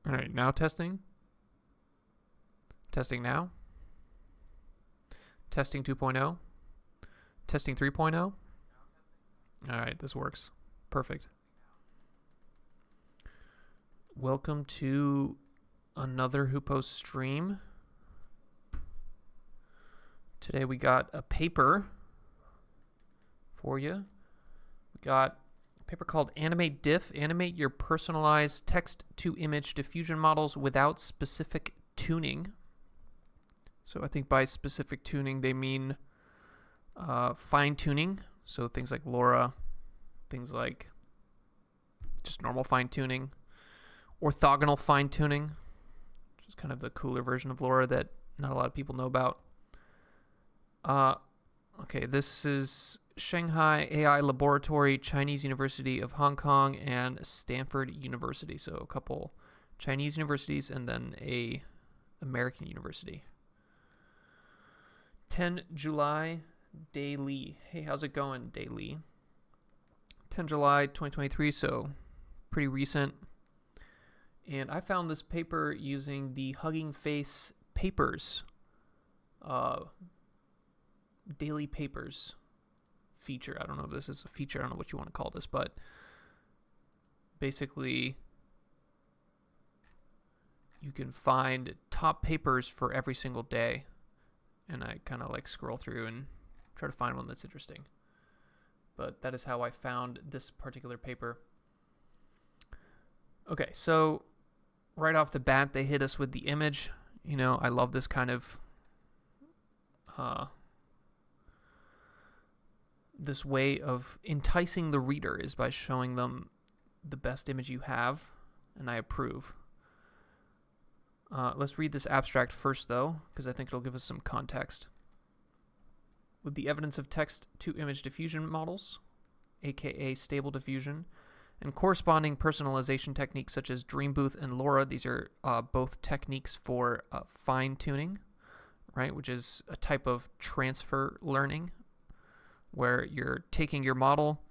All right, now testing. Testing now. Testing 2.0. Testing 3.0. All right, this works. Perfect. Welcome to another Hupo stream. Today we got a paper for you. We got a paper called AnimateDiff. Animate your personalized text-to-image diffusion models without specific tuning. So I think by specific tuning they mean fine-tuning. So things like LoRa, things like just normal fine-tuning, orthogonal fine-tuning, which is kind of the cooler version of LoRa that not a lot of people know about. Okay, this is Shanghai AI Laboratory, Chinese University of Hong Kong, and Stanford University. So a couple Chinese universities and then a American university. 10 July, Daily. Hey, how's it going, Daily? 10 July 2023, so pretty recent. And I found this paper using the Hugging Face Papers, Daily Papers feature. I don't know if this is a feature. I don't know what you want to call this, but basically you can find top papers for every single day. And I kind of like scroll through and try to find one that's interesting. But that is how I found this particular paper. Okay, so right off the bat, they hit us with the image. You know, I love this kind of this way of enticing the reader is by showing them the best image you have, and I approve. Let's read this abstract first, though, because I think it'll give us some context. With the evidence of text-to-image diffusion models, aka stable diffusion, and corresponding personalization techniques such as Dream Booth and LoRa, these are both techniques for fine-tuning, right, which is a type of transfer learning where you're taking your model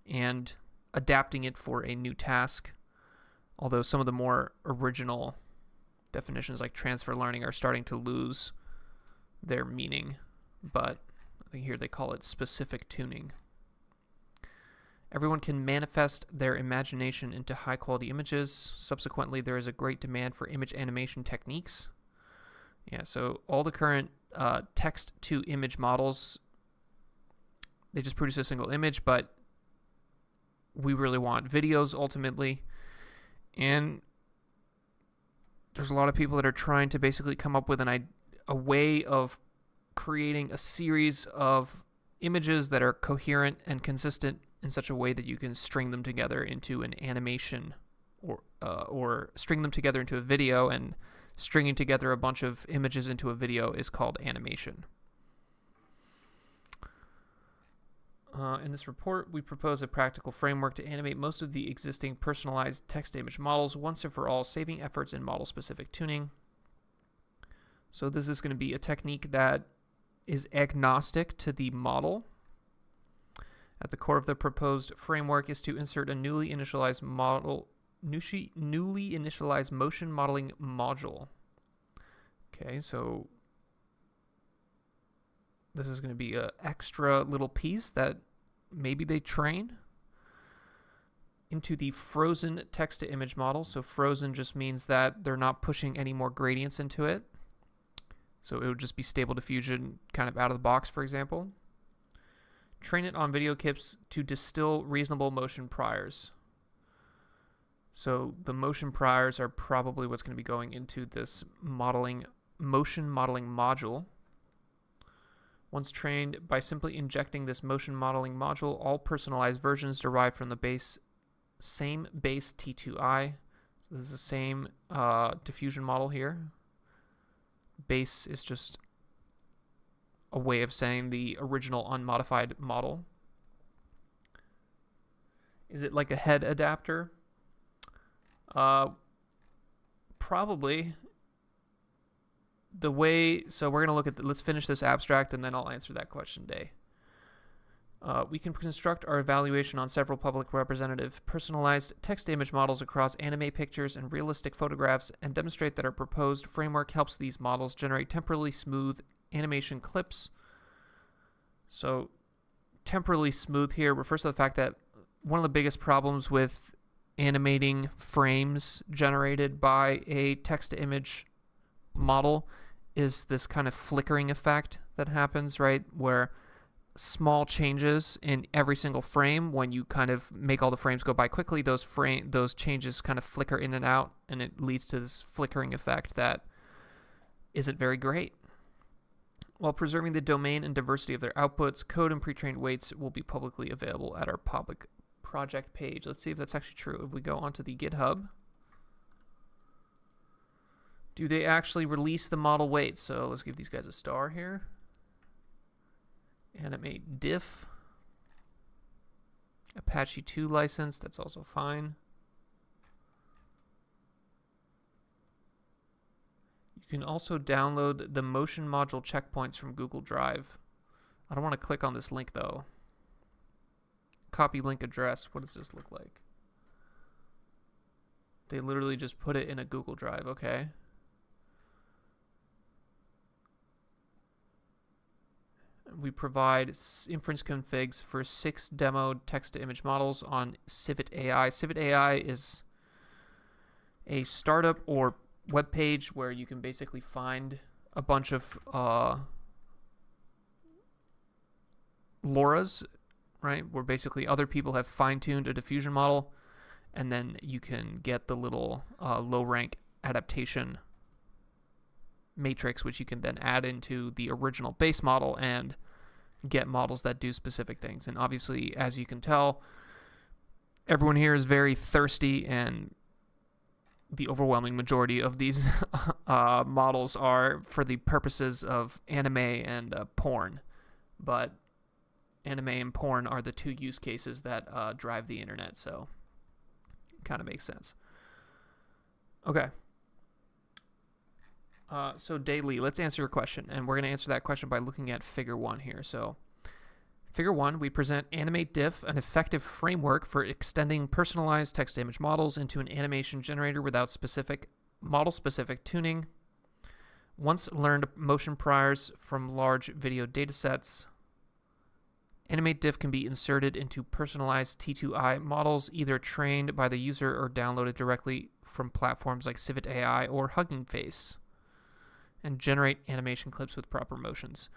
and adapting it for a new task, although some of the more original definitions like transfer learning are starting to lose their meaning, but I think here they call it specific tuning. Everyone can manifest their imagination into high-quality images. Subsequently, there is a great demand for image animation techniques. Yeah, so all the current text-to-image models, they just produce a single image, but we really want videos ultimately. And there's a lot of people that are trying to basically come up with a way of creating a series of images that are coherent and consistent in such a way that you can string them together into an animation or string them together into a video, and stringing together a bunch of images into a video is called animation. In this report, we propose a practical framework to animate most of the existing personalized text-to-image models once and for all, saving efforts in model-specific tuning. So this is going to be a technique that is agnostic to the model. At the core of the proposed framework is to insert a newly initialized motion modeling module. Okay, so this is going to be an extra little piece that maybe they train into the frozen text-to-image model. So frozen just means that they're not pushing any more gradients into it. So it would just be stable diffusion kind of out of the box, for example. Train it on video clips to distill reasonable motion priors. So the motion priors are probably what's going to be going into this motion modeling module. Once trained, by simply injecting this motion modeling module, all personalized versions derived from the same base T2I. So this is the same diffusion model here. Base is just a way of saying the original unmodified model. Is it like a head adapter? Probably. So we're going to look at let's finish this abstract and then I'll answer that question, Day. We can construct our evaluation on several public representative personalized text-to-image models across anime pictures and realistic photographs and demonstrate that our proposed framework helps these models generate temporally smooth animation clips. So temporally smooth here refers to the fact that one of the biggest problems with animating frames generated by a text-to-image model is this kind of flickering effect that happens, right? Where small changes in every single frame, when you kind of make all the frames go by quickly, those changes kind of flicker in and out, and it leads to this flickering effect that isn't very great. While preserving the domain and diversity of their outputs, code and pre-trained weights will be publicly available at our public project page. Let's see if that's actually true. If we go onto the GitHub, do they actually release the model weights? So let's give these guys a star here. AnimateDiff. Apache 2 license, that's also fine. You can also download the motion module checkpoints from Google Drive. I don't want to click on this link though. Copy link address. What does this look like? They literally just put it in a Google Drive. Okay. We provide inference configs for 6 demoed text-to-image models on Civit AI. Civit AI is a startup or web page where you can basically find a bunch of LoRa's, right? Where basically other people have fine-tuned a diffusion model, and then you can get the little low-rank adaptation matrix, which you can then add into the original base model and get models that do specific things. And obviously, as you can tell, everyone here is very thirsty, and the overwhelming majority of these models are for the purposes of anime and porn. But anime and porn are the two use cases that drive the internet, so it kind of makes sense. Okay. So Daily, let's answer your question, and we're going to answer that question by looking at Figure 1 here. So Figure 1, we present AnimateDiff, an effective framework for extending personalized text-to-image models into an animation generator without model-specific tuning. Once learned motion priors from large video datasets, AnimateDiff can be inserted into personalized T2I models, either trained by the user or downloaded directly from platforms like Civit AI or Hugging Face, and generate animation clips with proper motions.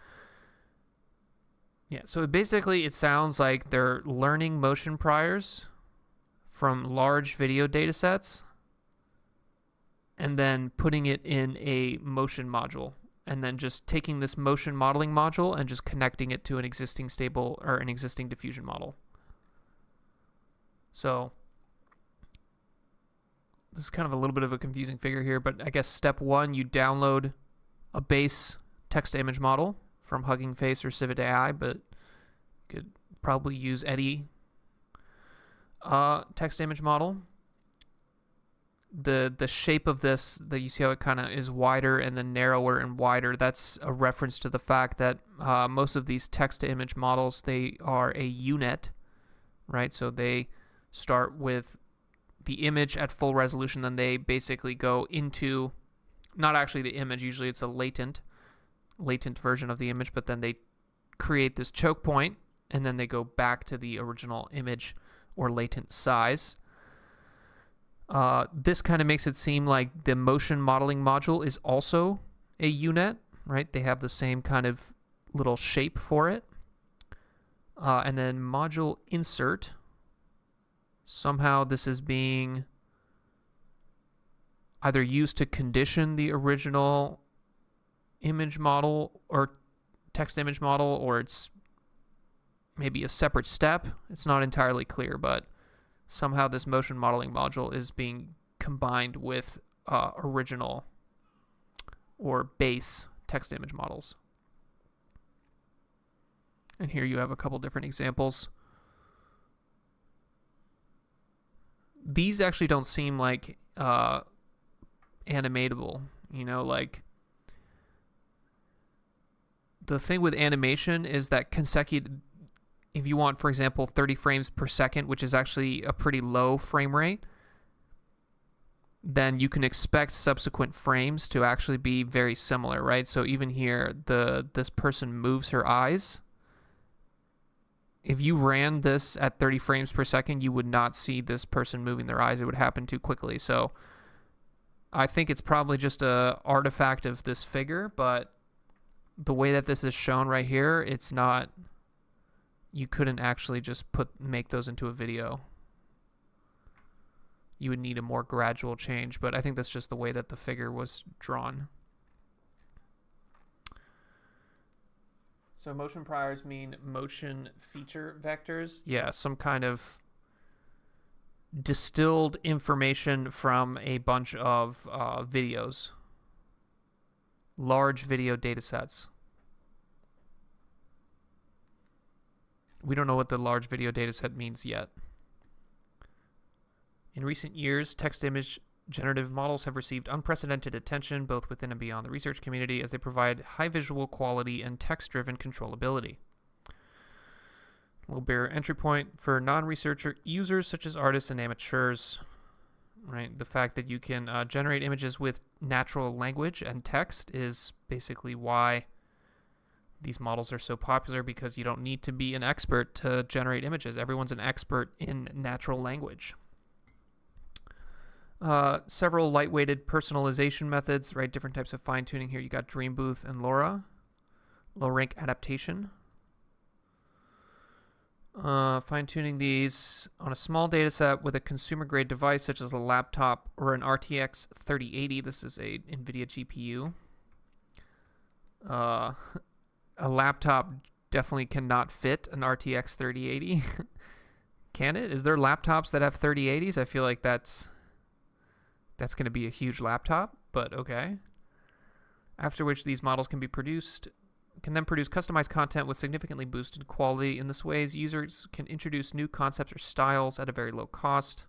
Yeah, so basically it sounds like they're learning motion priors from large video datasets and then putting it in a motion module, and then just taking this motion modeling module and just connecting it to an existing stable or an existing diffusion model. So this is kind of a little bit of a confusing figure here, but I guess step 1, you download a base text-to-image model from Hugging Face or Civit AI, but you could probably use any text-to-image model. The shape of this, that you see how it kind of is wider and then narrower and wider, that's a reference to the fact that most of these text-to-image models, they are a unit, right? So they start with the image at full resolution, then they basically go into, not actually the image, usually it's a latent version of the image, but then they create this choke point, and then they go back to the original image or latent size. This kind of makes it seem like the motion modeling module is also a unit, right? They have the same kind of little shape for it. And then module insert, somehow this is being either used to condition the original image model or text image model, or it's maybe a separate step. It's not entirely clear, but somehow this motion modeling module is being combined with original or base text image models. And here you have a couple different examples. These actually don't seem like animatable, you know, like the thing with animation is that if you want, for example, 30 frames per second, which is actually a pretty low frame rate, then you can expect subsequent frames to actually be very similar, right? So even here, this person moves her eyes. If you ran this at 30 frames per second, you would not see this person moving their eyes. It would happen too quickly. So I think it's probably just a artifact of this figure, but the way that this is shown right here, it's not, you couldn't actually just make those into a video. You would need a more gradual change, but I think that's just the way that the figure was drawn. So motion priors mean motion feature vectors. Yeah, some kind of distilled information from a bunch of videos. Large video data sets. We don't know what the large video data set means yet. In recent years, text-to-image generative models have received unprecedented attention both within and beyond the research community as they provide high visual quality and text-driven controllability. Low barrier entry point for non-researcher users such as artists and amateurs. Right, the fact that you can generate images with natural language and text is basically why these models are so popular, because you don't need to be an expert to generate images. Everyone's an expert in natural language. Several lightweighted personalization methods, right? Different types of fine-tuning here. You got Dream Booth and LoRa. Low-rank adaptation. Fine-tuning these on a small data set with a consumer-grade device such as a laptop or an RTX 3080. This is a NVIDIA GPU. A laptop definitely cannot fit an RTX 3080. Can it? Is there laptops that have 3080s? I feel like that's going to be a huge laptop, but okay. After which these models can then produce customized content with significantly boosted quality. In this way, users can introduce new concepts or styles at a very low cost.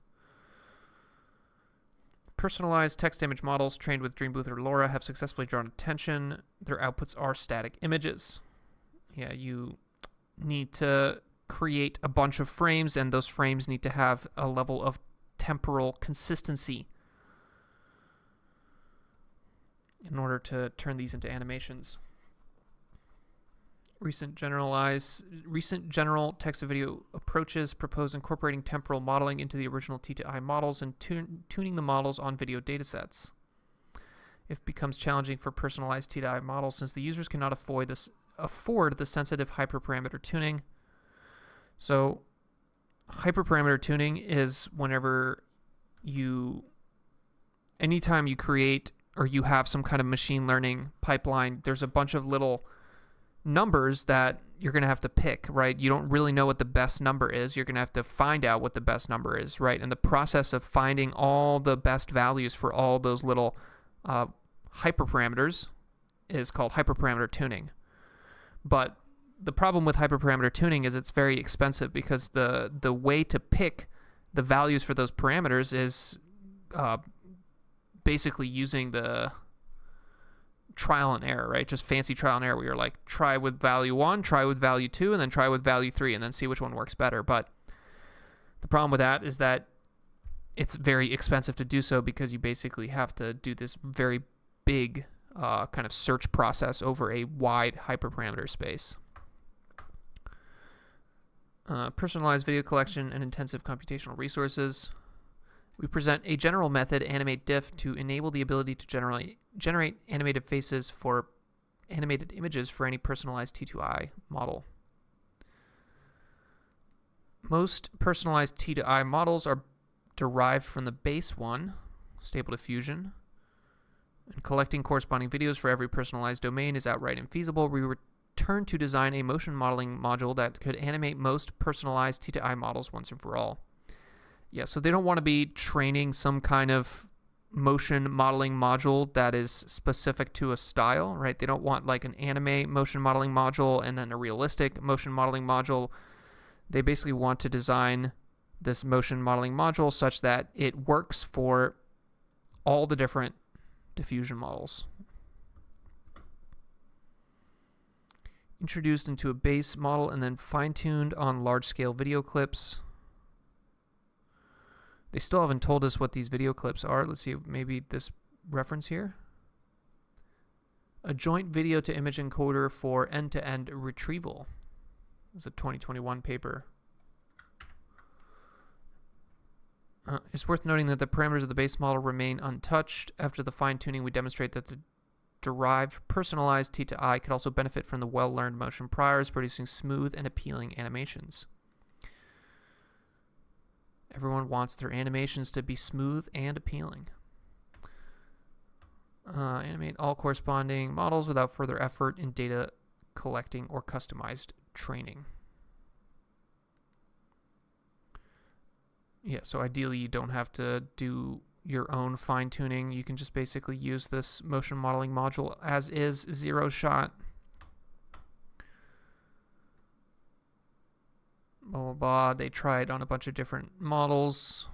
Personalized text-image models trained with Dream Booth or LoRa have successfully drawn attention. Their outputs are static images. Yeah, you need to create a bunch of frames, and those frames need to have a level of temporal consistency in order to turn these into animations. Recent general text-to-video approaches propose incorporating temporal modeling into the original T2I models and tuning the models on video datasets. It becomes challenging for personalized T2I models since the users cannot afford the sensitive hyperparameter tuning. So, hyperparameter tuning is anytime you create or you have some kind of machine learning pipeline, there's a bunch of little numbers that you're going to have to pick, right? You don't really know what the best number is. You're going to have to find out what the best number is, right? And the process of finding all the best values for all those little hyperparameters is called hyperparameter tuning. But the problem with hyperparameter tuning is it's very expensive, because the way to pick the values for those parameters is basically using the trial and error, right? Just fancy trial and error where you're like, try with value 1, try with value 2, and then try with value 3, and then see which one works better. But the problem with that is that it's very expensive to do so, because you basically have to do this very big kind of search process over a wide hyperparameter space. Personalized video collection and intensive computational resources. We present a general method, AnimateDiff, to enable the ability to generate animated faces for animated images for any personalized T2I model. Most personalized T2I models are derived from the base one, Stable Diffusion, and collecting corresponding videos for every personalized domain is outright infeasible. We return to design a motion modeling module that could animate most personalized T2I models once and for all. Yeah, so they don't want to be training some kind of motion modeling module that is specific to a style, right? They don't want like an anime motion modeling module and then a realistic motion modeling module. They basically want to design this motion modeling module such that it works for all the different diffusion models. introduced into a base model and then fine-tuned on large-scale video clips. They still haven't told us what these video clips are. Let's see, maybe this reference here. A joint video to image encoder for end-to-end retrieval. It's a 2021 paper. It's worth noting that the parameters of the base model remain untouched. After the fine-tuning, we demonstrate that the derived personalized T to I could also benefit from the well-learned motion priors, producing smooth and appealing animations. Everyone wants their animations to be smooth and appealing. Animate all corresponding models without further effort in data collecting or customized training. Yeah, so ideally you don't have to do your own fine-tuning. You can just basically use this motion modeling module as is, zero shot. Blah, blah, blah. They tried on a bunch of different models.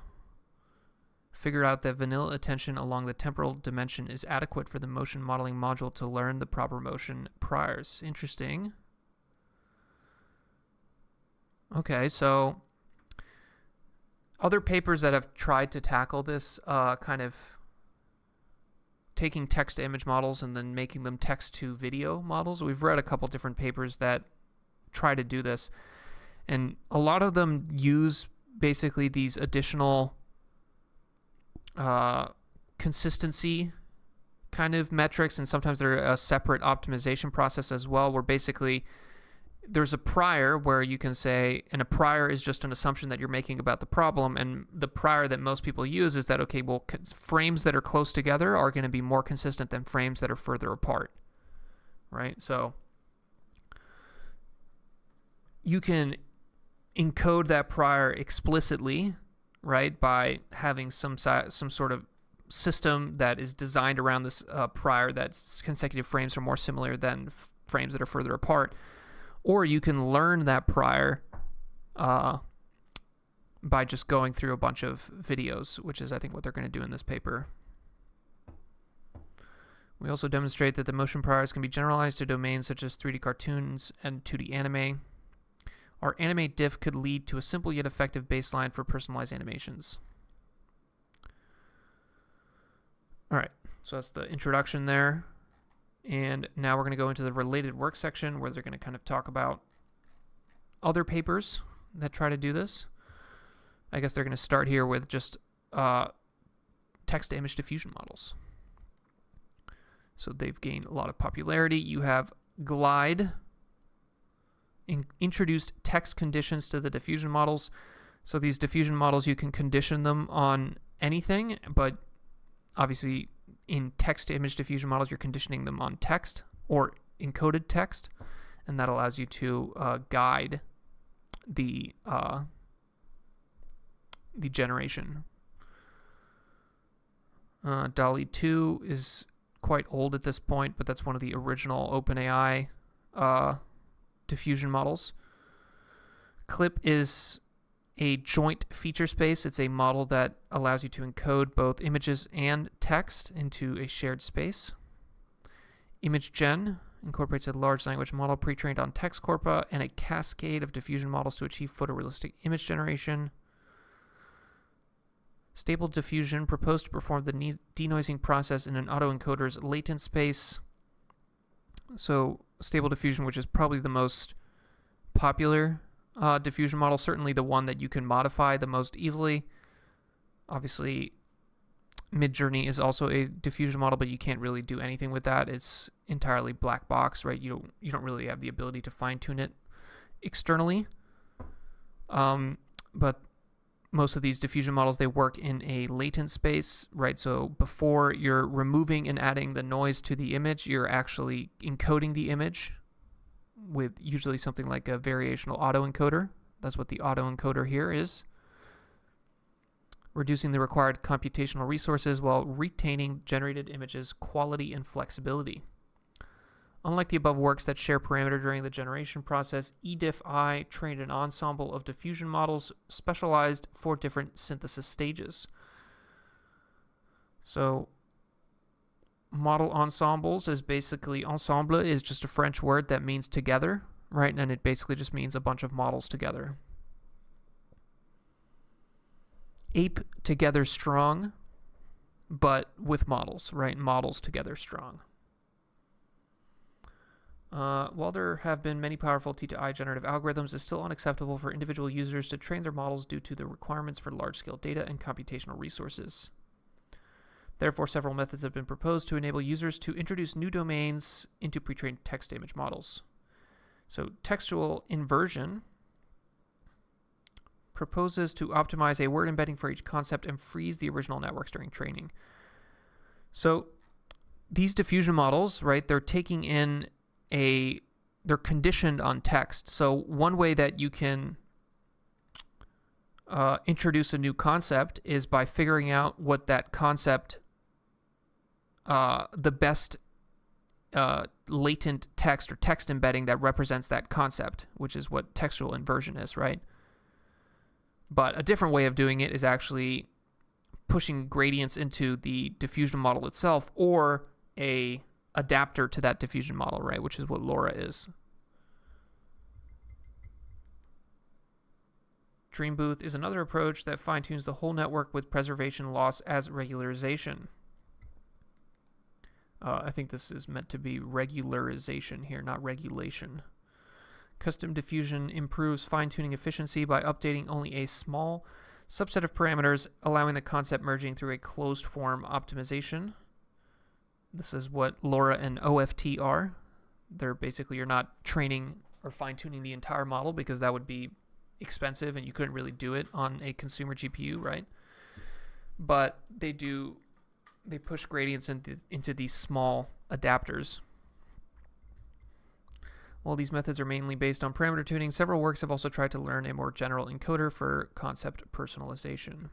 Figure out that vanilla attention along the temporal dimension is adequate for the motion modeling module to learn the proper motion priors. Interesting. Okay, so other papers that have tried to tackle this kind of taking text to image models and then making them text to video models. We've read a couple different papers that try to do this, and a lot of them use basically these additional consistency kind of metrics, and sometimes they're a separate optimization process as well, where basically there's a prior where you can say, and a prior is just an assumption that you're making about the problem, and the prior that most people use is that, okay, well, frames that are close together are going to be more consistent than frames that are further apart, right? So you can encode that prior explicitly, right, by having some sort of system that is designed around this prior that's consecutive frames are more similar than frames that are further apart. Or you can learn that prior by just going through a bunch of videos, which is, I think, what they're going to do in this paper. We also demonstrate that the motion priors can be generalized to domains such as 3D cartoons and 2D anime. Our AnimateDiff could lead to a simple yet effective baseline for personalized animations. All right, so that's the introduction there. And now we're going to go into the related work section where they're going to kind of talk about other papers that try to do this. I guess they're going to start here with just text-to-image diffusion models. So they've gained a lot of popularity. You have Glide, introduced text conditions to the diffusion models. So these diffusion models, you can condition them on anything, but obviously in text-to-image diffusion models, you're conditioning them on text or encoded text, and that allows you to guide the generation. DALL-E 2 is quite old at this point, but that's one of the original OpenAI diffusion models. Clip is a joint feature space. It's a model that allows you to encode both images and text into a shared space. ImageGen incorporates a large language model pre-trained on text corpora and a cascade of diffusion models to achieve photorealistic image generation. Stable Diffusion proposed to perform the denoising process in an autoencoder's latent space. So Stable Diffusion, which is probably the most popular diffusion model, certainly the one that you can modify the most easily. Obviously, Midjourney is also a diffusion model, but you can't really do anything with that. It's entirely black box, right? You don't really have the ability to fine-tune it externally. But most of these diffusion models, they work in a latent space, right? So before you're removing and adding the noise to the image, you're actually encoding the image with usually something like a variational autoencoder. That's what the autoencoder here is. Reducing the required computational resources while retaining generated images' quality and flexibility. Unlike the above works that share parameter during the generation process, eDiff-I trained an ensemble of diffusion models specialized for different synthesis stages. So model ensembles is basically, ensemble is just a French word that means together, right? And it basically just means a bunch of models together. Ape together strong, but with models, right? Models together strong. While there have been many powerful T2I generative algorithms, it's still unacceptable for individual users to train their models due to the requirements for large-scale data and computational resources. Therefore, several methods have been proposed to enable users to introduce new domains into pre-trained text-to-image models. So, textual inversion proposes to optimize a word embedding for each concept and freeze the original networks during training. So, these diffusion models, right, they're taking in they're conditioned on text. So one way that you can introduce a new concept is by figuring out what that concept, the best latent text or text embedding that represents that concept, which is what textual inversion is, right? But a different way of doing it is actually pushing gradients into the diffusion model itself, or a adapter to that diffusion model, right? Which is what LoRa is. Dream Booth is another approach that fine-tunes the whole network with preservation loss as regularization. I think this is meant to be regularization here, not regulation. Custom diffusion improves fine-tuning efficiency by updating only a small subset of parameters, allowing the concept merging through a closed-form optimization. This is what LoRa and OFT are. They're basically, you're not training or fine-tuning the entire model because that would be expensive and you couldn't really do it on a consumer GPU, right? But they push gradients into these small adapters. While these methods are mainly based on parameter tuning, several works have also tried to learn a more general encoder for concept personalization.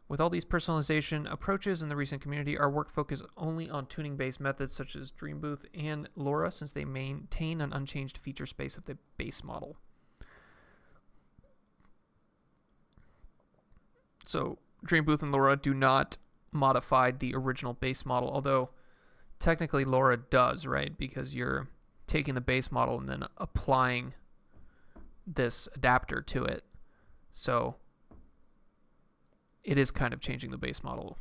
With all these personalization approaches in the recent community, our work focuses only on tuning-based methods such as Dream Booth and LoRa, since they maintain an unchanged feature space of the base model. So Dream Booth and LoRa do not modify the original base model, although technically LoRa does, right? Because you're taking the base model and then applying this adapter to it. So it is kind of changing the base model.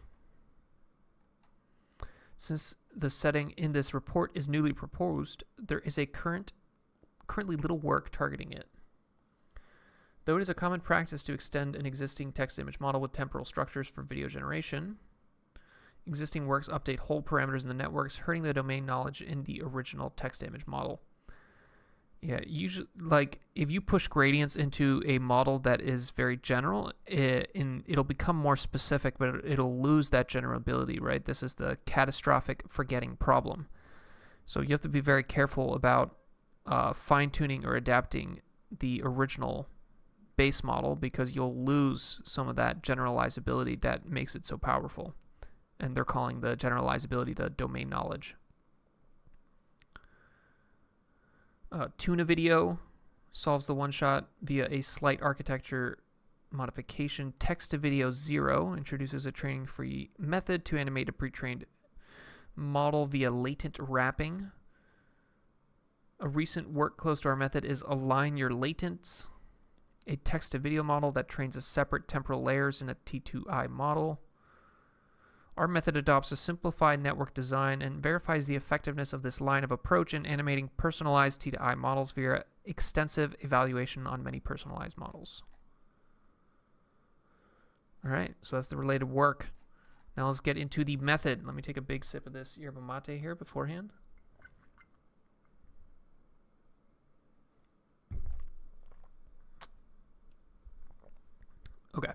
Since the setting in this report is newly proposed, there is a currently little work targeting it. Though it is a common practice to extend an existing text-image model with temporal structures for video generation, existing works update whole parameters in the networks, hurting the domain knowledge in the original text-image model. Yeah, usually, like, if you push gradients into a model that is very general, it'll become more specific, but it'll lose that generability, right? This is the catastrophic forgetting problem. So you have to be very careful about fine-tuning or adapting the original base model, because you'll lose some of that generalizability that makes it so powerful. And they're calling the generalizability the domain knowledge. Tune a video solves the one-shot via a slight architecture modification. Text to video 0 introduces a training-free method to animate a pre-trained model via latent wrapping. A recent work close to our method is align your latents, a text to video model that trains a separate temporal layers in a T2I model. Our method adopts a simplified network design and verifies the effectiveness of this line of approach in animating personalized T2I models via extensive evaluation on many personalized models. All right, so that's the related work. Now let's get into the method. Let me take a big sip of this yerba mate here beforehand. Okay.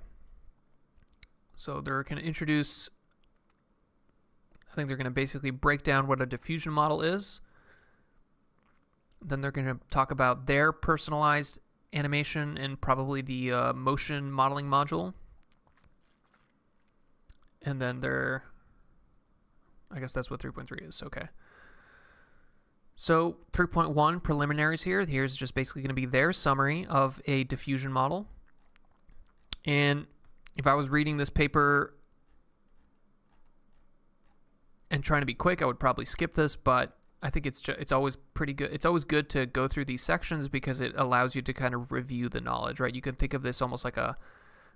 So they're going to introduce, I think they're going to basically break down what a diffusion model is. Then they're going to talk about their personalized animation and probably the motion modeling module. And then I guess that's what 3.3 is. Okay. So 3.1 preliminaries here. Here's just basically going to be their summary of a diffusion model. And if I was reading this paper and trying to be quick, I would probably skip this, but I think it's always pretty good. It's always good to go through these sections because it allows you to kind of review the knowledge, right? You can think of this almost like a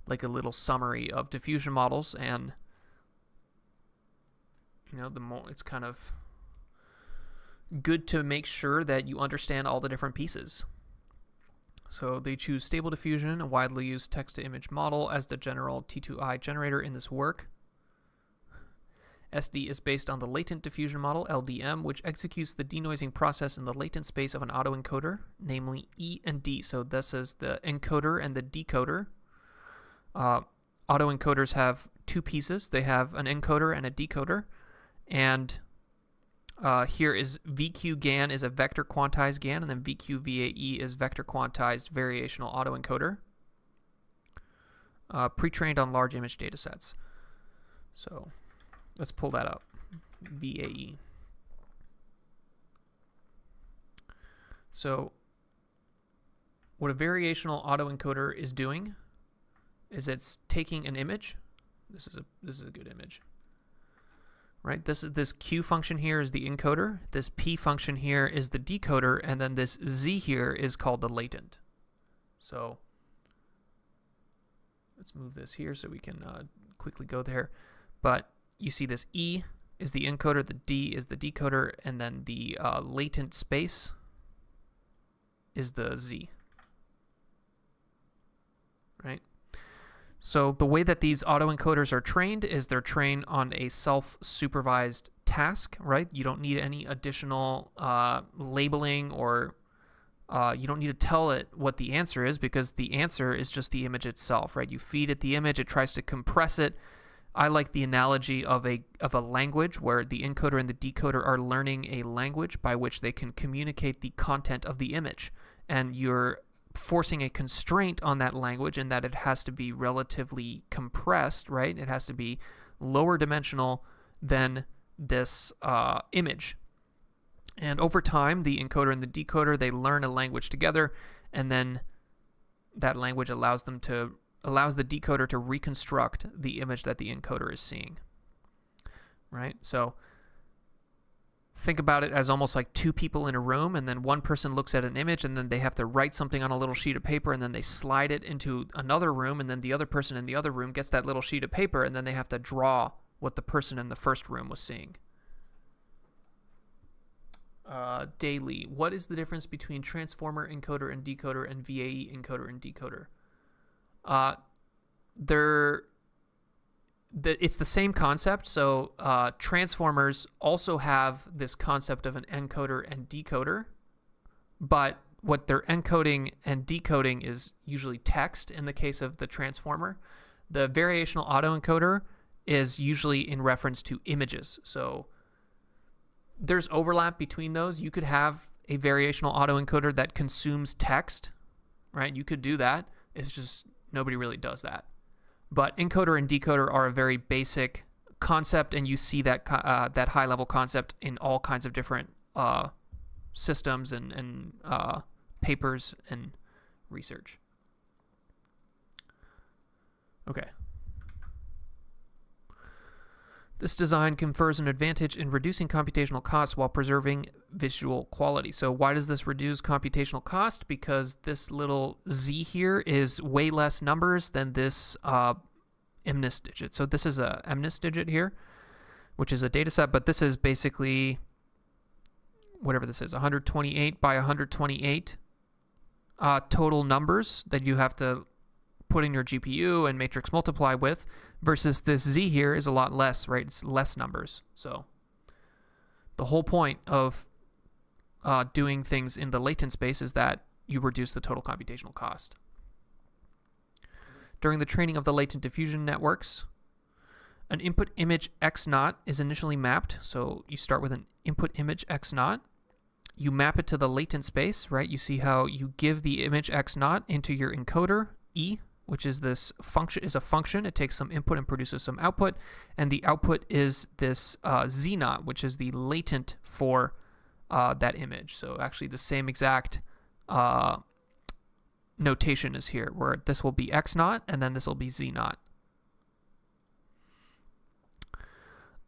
little summary of diffusion models, and the more it's kind of good to make sure that you understand all the different pieces. So they choose Stable Diffusion, a widely used text-to-image model, as the general T2I generator in this work. SD is based on the latent diffusion model, LDM, which executes the denoising process in the latent space of an autoencoder, namely E and D. So this is the encoder and the decoder. Autoencoders have two pieces. They have an encoder and a decoder. And here is VQ-GAN is a vector quantized GAN, and then VQ-VAE is vector quantized variational autoencoder, pre-trained on large image data sets. So let's pull that up, VAE. So what a variational autoencoder is doing is it's taking an image. This is a good image. Right, this Q function here is the encoder, this P function here is the decoder, and then this Z here is called the latent. So let's move this here so we can quickly go there. But you see this E is the encoder, the D is the decoder, and then the latent space is the Z. Right? So the way that these autoencoders are trained is they're trained on a self-supervised task, right? You don't need any additional labeling, or you don't need to tell it what the answer is, because the answer is just the image itself, right? You feed it the image, it tries to compress it. I like the analogy of a language where the encoder and the decoder are learning a language by which they can communicate the content of the image, and you're forcing a constraint on that language in that it has to be relatively compressed, right? It has to be lower dimensional than this image. And over time, the encoder and the decoder, they learn a language together, and then that language allows the decoder to reconstruct the image that the encoder is seeing, right? So think about it as almost like two people in a room, and then one person looks at an image, and then they have to write something on a little sheet of paper, and then they slide it into another room, and then the other person in the other room gets that little sheet of paper, and then they have to draw what the person in the first room was seeing. Daily, what is the difference between transformer encoder and decoder and VAE encoder and decoder? It's the same concept. So transformers also have this concept of an encoder and decoder, but what they're encoding and decoding is usually text in the case of the transformer. The variational autoencoder is usually in reference to images. So there's overlap between those. You could have a variational autoencoder that consumes text, right? You could do that. It's just nobody really does that. But encoder and decoder are a very basic concept, and you see that that high-level concept in all kinds of different systems and papers and research. Okay. This design confers an advantage in reducing computational costs while preserving visual quality. So why does this reduce computational cost? Because this little Z here is way less numbers than this MNIST digit. So this is a MNIST digit here, which is a data set, but this is basically whatever this is, 128 by 128 total numbers that you have to put in your GPU and matrix multiply with, versus this Z here is a lot less, right? It's less numbers. So the whole point of doing things in the latent space is that you reduce the total computational cost. During the training of the latent diffusion networks, an input image X0 is initially mapped. So you start with an input image X0. You map it to the latent space, right? You see how you give the image X0 into your encoder, E, which is this function, is a function. It takes some input and produces some output, and the output is this Z0, which is the latent for that image. So actually the same exact notation is here, where this will be X0 and then this will be Z0.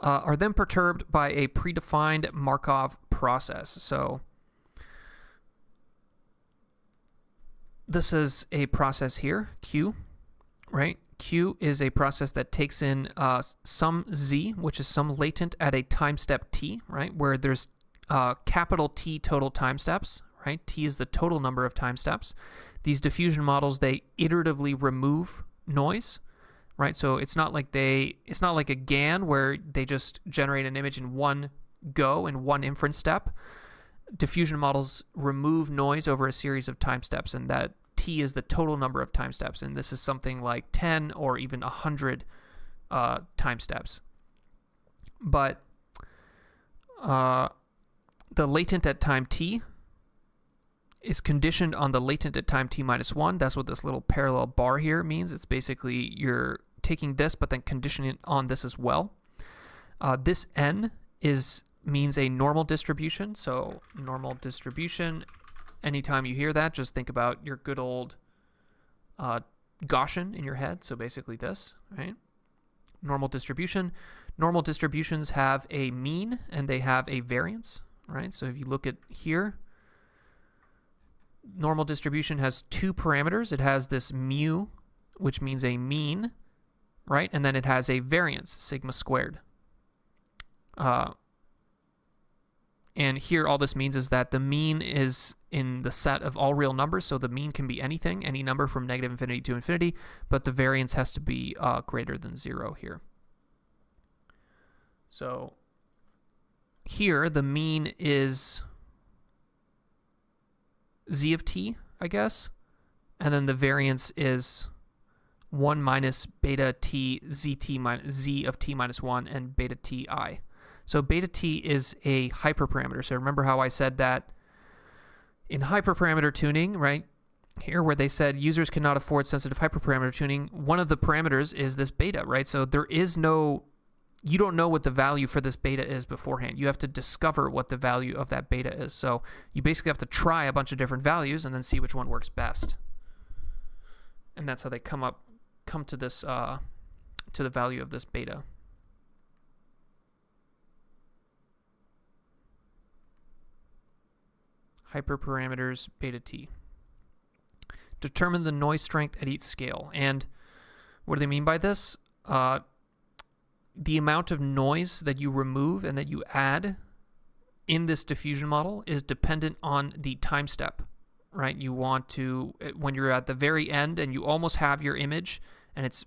are then perturbed by a predefined Markov process. So this is a process here, Q, right? Q is a process that takes in some Z, which is some latent at a time step T, right? Where there's capital T total time steps, right? T is the total number of time steps. These diffusion models, they iteratively remove noise, right? So it's not like a GAN where they just generate an image in one go, in one inference step. Diffusion models remove noise over a series of time steps, and that T is the total number of time steps, and this is something like 10 or even 100 time steps. But the latent at time T is conditioned on the latent at time T minus 1. That's what this little parallel bar here means. It's basically you're taking this but then conditioning it on this as well. This N means a normal distribution. So normal distribution, anytime you hear that, just think about your good old Gaussian in your head. So basically this, right? Normal distribution. Normal distributions have a mean and they have a variance, right? So if you look at here, normal distribution has two parameters. It has this mu, which means a mean, right? And then it has a variance, sigma squared. And here all this means is that the mean is in the set of all real numbers, so the mean can be anything, any number from negative infinity to infinity, but the variance has to be greater than 0 here. So here the mean is z of t, I guess, and then the variance is 1 minus beta t zt minus z of t minus 1 and beta t I. So beta t is a hyperparameter. So remember how I said that in hyperparameter tuning, right? Here where they said users cannot afford sensitive hyperparameter tuning, one of the parameters is this beta, right? So there is no, you don't know what the value for this beta is beforehand. You have to discover what the value of that beta is. So you basically have to try a bunch of different values and then see which one works best. And that's how they come to this, to the value of this beta. Hyperparameters beta t. Determine the noise strength at each scale. And what do they mean by this? The amount of noise that you remove and that you add in this diffusion model is dependent on the time step, right? You want to, when you're at the very end and you almost have your image and it's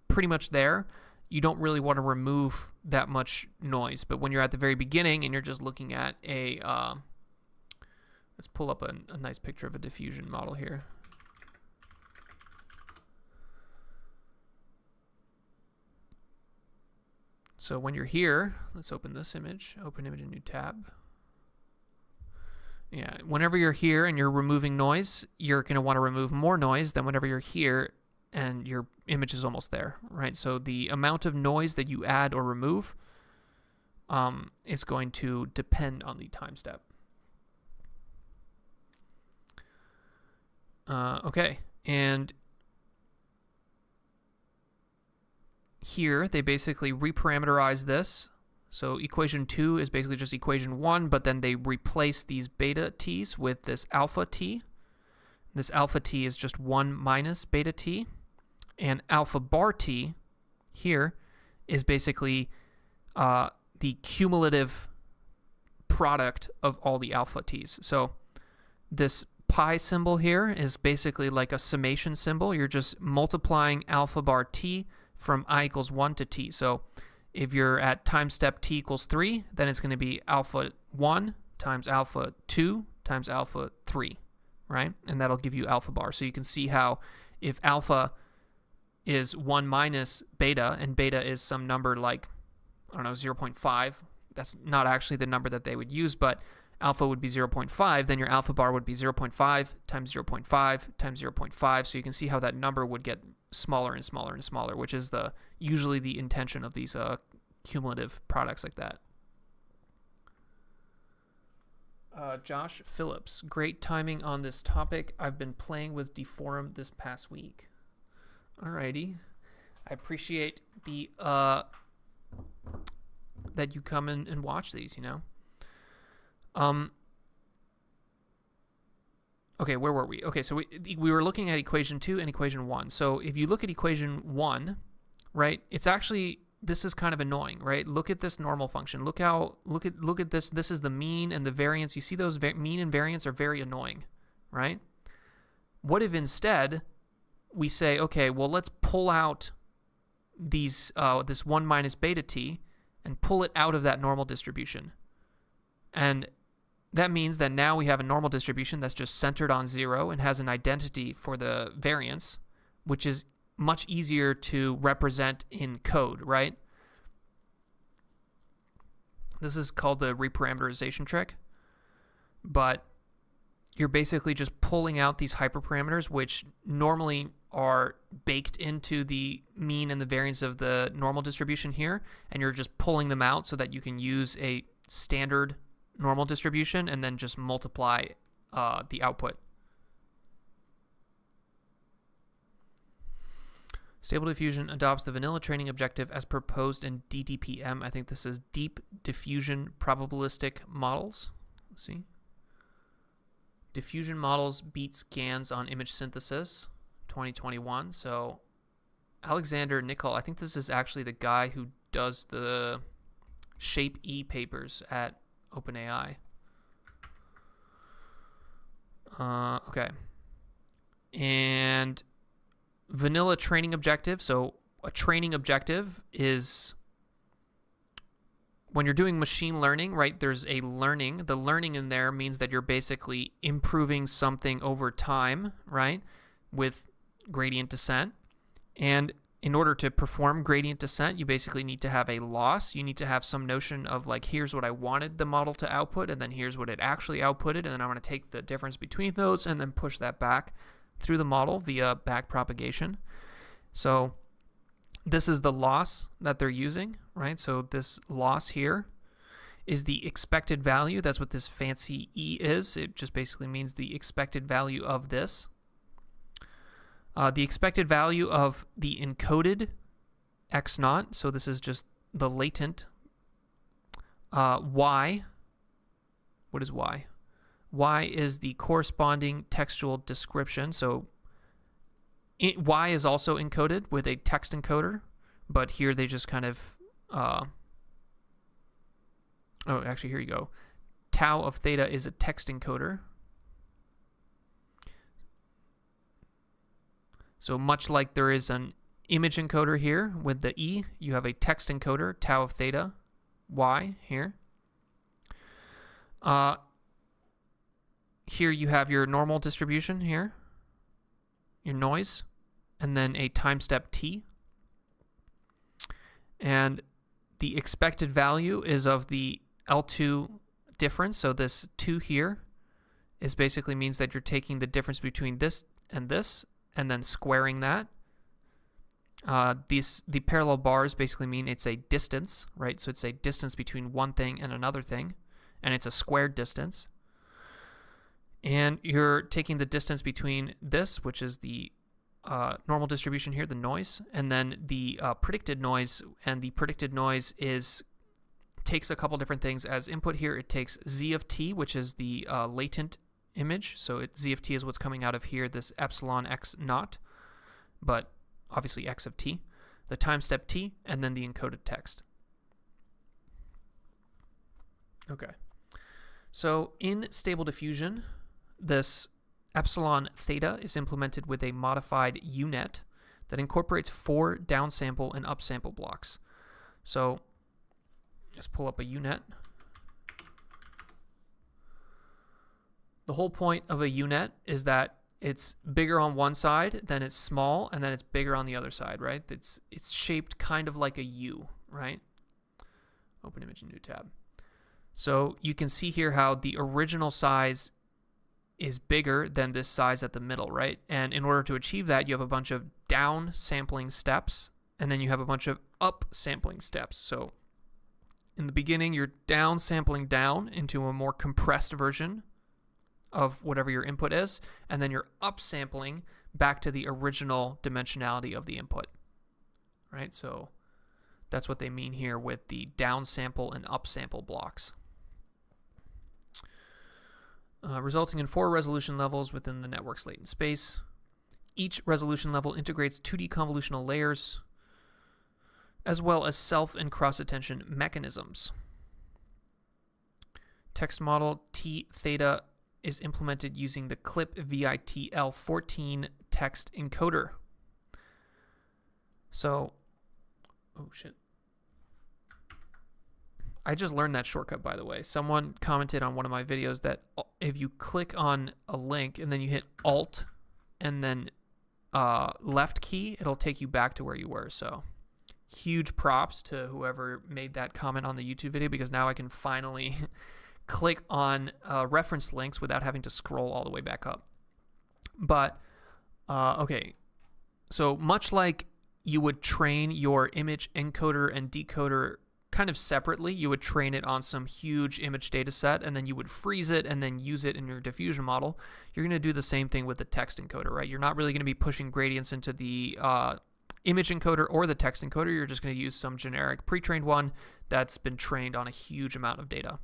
pretty much there, you don't really want to remove that much noise. But when you're at the very beginning and you're just looking at a, let's pull up a nice picture of a diffusion model here. So when you're here, let's open this image, open image in new tab. Yeah, whenever you're here and you're removing noise, you're going to want to remove more noise than whenever you're here and your image is almost there, right? So the amount of noise that you add or remove is going to depend on the time step. Okay, and here they basically reparameterize this. So equation 2 is basically just equation 1, but then they replace these beta t's with this alpha t. This alpha t is just 1 minus beta t, and alpha bar t here is basically the cumulative product of all the alpha t's. So this pi symbol here is basically like a summation symbol. You're just multiplying alpha bar t from I equals 1 to t. So if you're at time step t equals 3, then it's going to be alpha 1 times alpha 2 times alpha 3, right? And that'll give you alpha bar. So you can see how if alpha is 1 minus beta, and beta is some number like, I don't know, 0.5, that's not actually the number that they would use, but alpha would be 0.5, then your alpha bar would be 0.5 times 0.5 times 0.5. So you can see how that number would get smaller and smaller and smaller, which is usually the intention of these cumulative products like that. Josh Phillips, great timing on this topic. I've been playing with Deforum this past week. Alrighty. I appreciate the that you come in and watch these, Okay, where were we? Okay, so we were looking at equation 2 and equation 1. So if you look at equation 1, right, it's actually, this is kind of annoying, right? Look at this normal function. Look at this. This is the mean and the variance. You see those mean and variance are very annoying, right? What if instead we say, okay, well, let's pull out these this 1 minus beta t and pull it out of that normal distribution. And that means that now we have a normal distribution that's just centered on 0 and has an identity for the variance, which is much easier to represent in code, right? This is called the reparameterization trick, but you're basically just pulling out these hyperparameters, which normally are baked into the mean and the variance of the normal distribution here, and you're just pulling them out so that you can use a standard normal distribution and then just multiply the output. Stable Diffusion adopts the vanilla training objective as proposed in DDPM. I think this is Deep Diffusion Probabilistic Models. Let's see. Diffusion Models beats GANs on image synthesis, 2021. So Alexander Nicol, I think this is actually the guy who does the Shape E papers at OpenAI. Okay. And vanilla training objective. So a training objective is when you're doing machine learning, right? There's a learning. The learning in there means that you're basically improving something over time, right? With gradient descent. And in order to perform gradient descent, you basically need to have a loss. You need to have some notion of like, here's what I wanted the model to output, and then here's what it actually outputted, and then I'm going to take the difference between those and then push that back through the model via back propagation. So this is the loss that they're using, right? So this loss here is the expected value. That's what this fancy E is. It just basically means the expected value of this. The expected value of the encoded x naught, so this is just the latent y. What is y? Y is the corresponding textual description. So y is also encoded with a text encoder, but here they just kind of, oh, actually, here you go. Tau of theta is a text encoder. So much like there is an image encoder here with the E, you have a text encoder, tau of theta, y here. Here you have your normal distribution here, your noise, and then a time step t. And the expected value is of the L2 difference. So this 2 here is basically means that you're taking the difference between this and then squaring that. The parallel bars basically mean it's a distance, right? So it's a distance between one thing and another thing, and it's a squared distance. And you're taking the distance between this, which is the normal distribution here, the noise, and then the predicted noise. And the predicted noise takes a couple different things as input here. It takes z of t, which is the latent image. So z of t is what's coming out of here, this epsilon x naught, but obviously x of t, the time step t, and then the encoded text. Okay. So in Stable Diffusion, this epsilon theta is implemented with a modified UNet that incorporates 4 downsample and upsample blocks. So let's pull up a UNet. The whole point of a UNet is that it's bigger on one side, then it's small, and then it's bigger on the other side, right? It's shaped kind of like a U, right? Open image in new tab. So you can see here how the original size is bigger than this size at the middle, right? And in order to achieve that, you have a bunch of down sampling steps, and then you have a bunch of up sampling steps. So in the beginning, you're down sampling down into a more compressed version of whatever your input is, and then you're upsampling back to the original dimensionality of the input, right? So That's what they mean here with the downsample and upsample blocks. Resulting in 4 resolution levels within the network's latent space. Each resolution level integrates 2D convolutional layers, as well as self and cross-attention mechanisms. Text model T theta is implemented using the clip VITL14 text encoder. So, oh shit. I just learned that shortcut, by the way. Someone commented on one of my videos that if you click on a link and then you hit Alt and then left key, it'll take you back to where you were. So huge props to whoever made that comment on the YouTube video, because now I can finally click on reference links without having to scroll all the way back up. But, okay, so much like you would train your image encoder and decoder kind of separately, you would train it on some huge image data set, and then you would freeze it and then use it in your diffusion model. You're going to do the same thing with the text encoder, right? You're not really going to be pushing gradients into the image encoder or the text encoder. You're just going to use some generic pre-trained one that's been trained on a huge amount of data.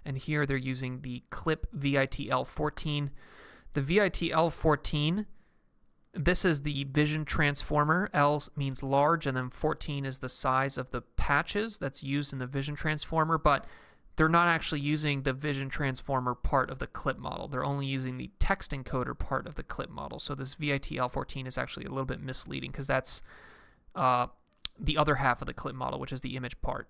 And here they're using the clip VITL14. The VITL14, this is the vision transformer. L means large, and then 14 is the size of the patches that's used in the vision transformer, but they're not actually using the vision transformer part of the clip model. They're only using the text encoder part of the clip model. So this VITL14 is actually a little bit misleading, because that's the other half of the clip model, which is the image part.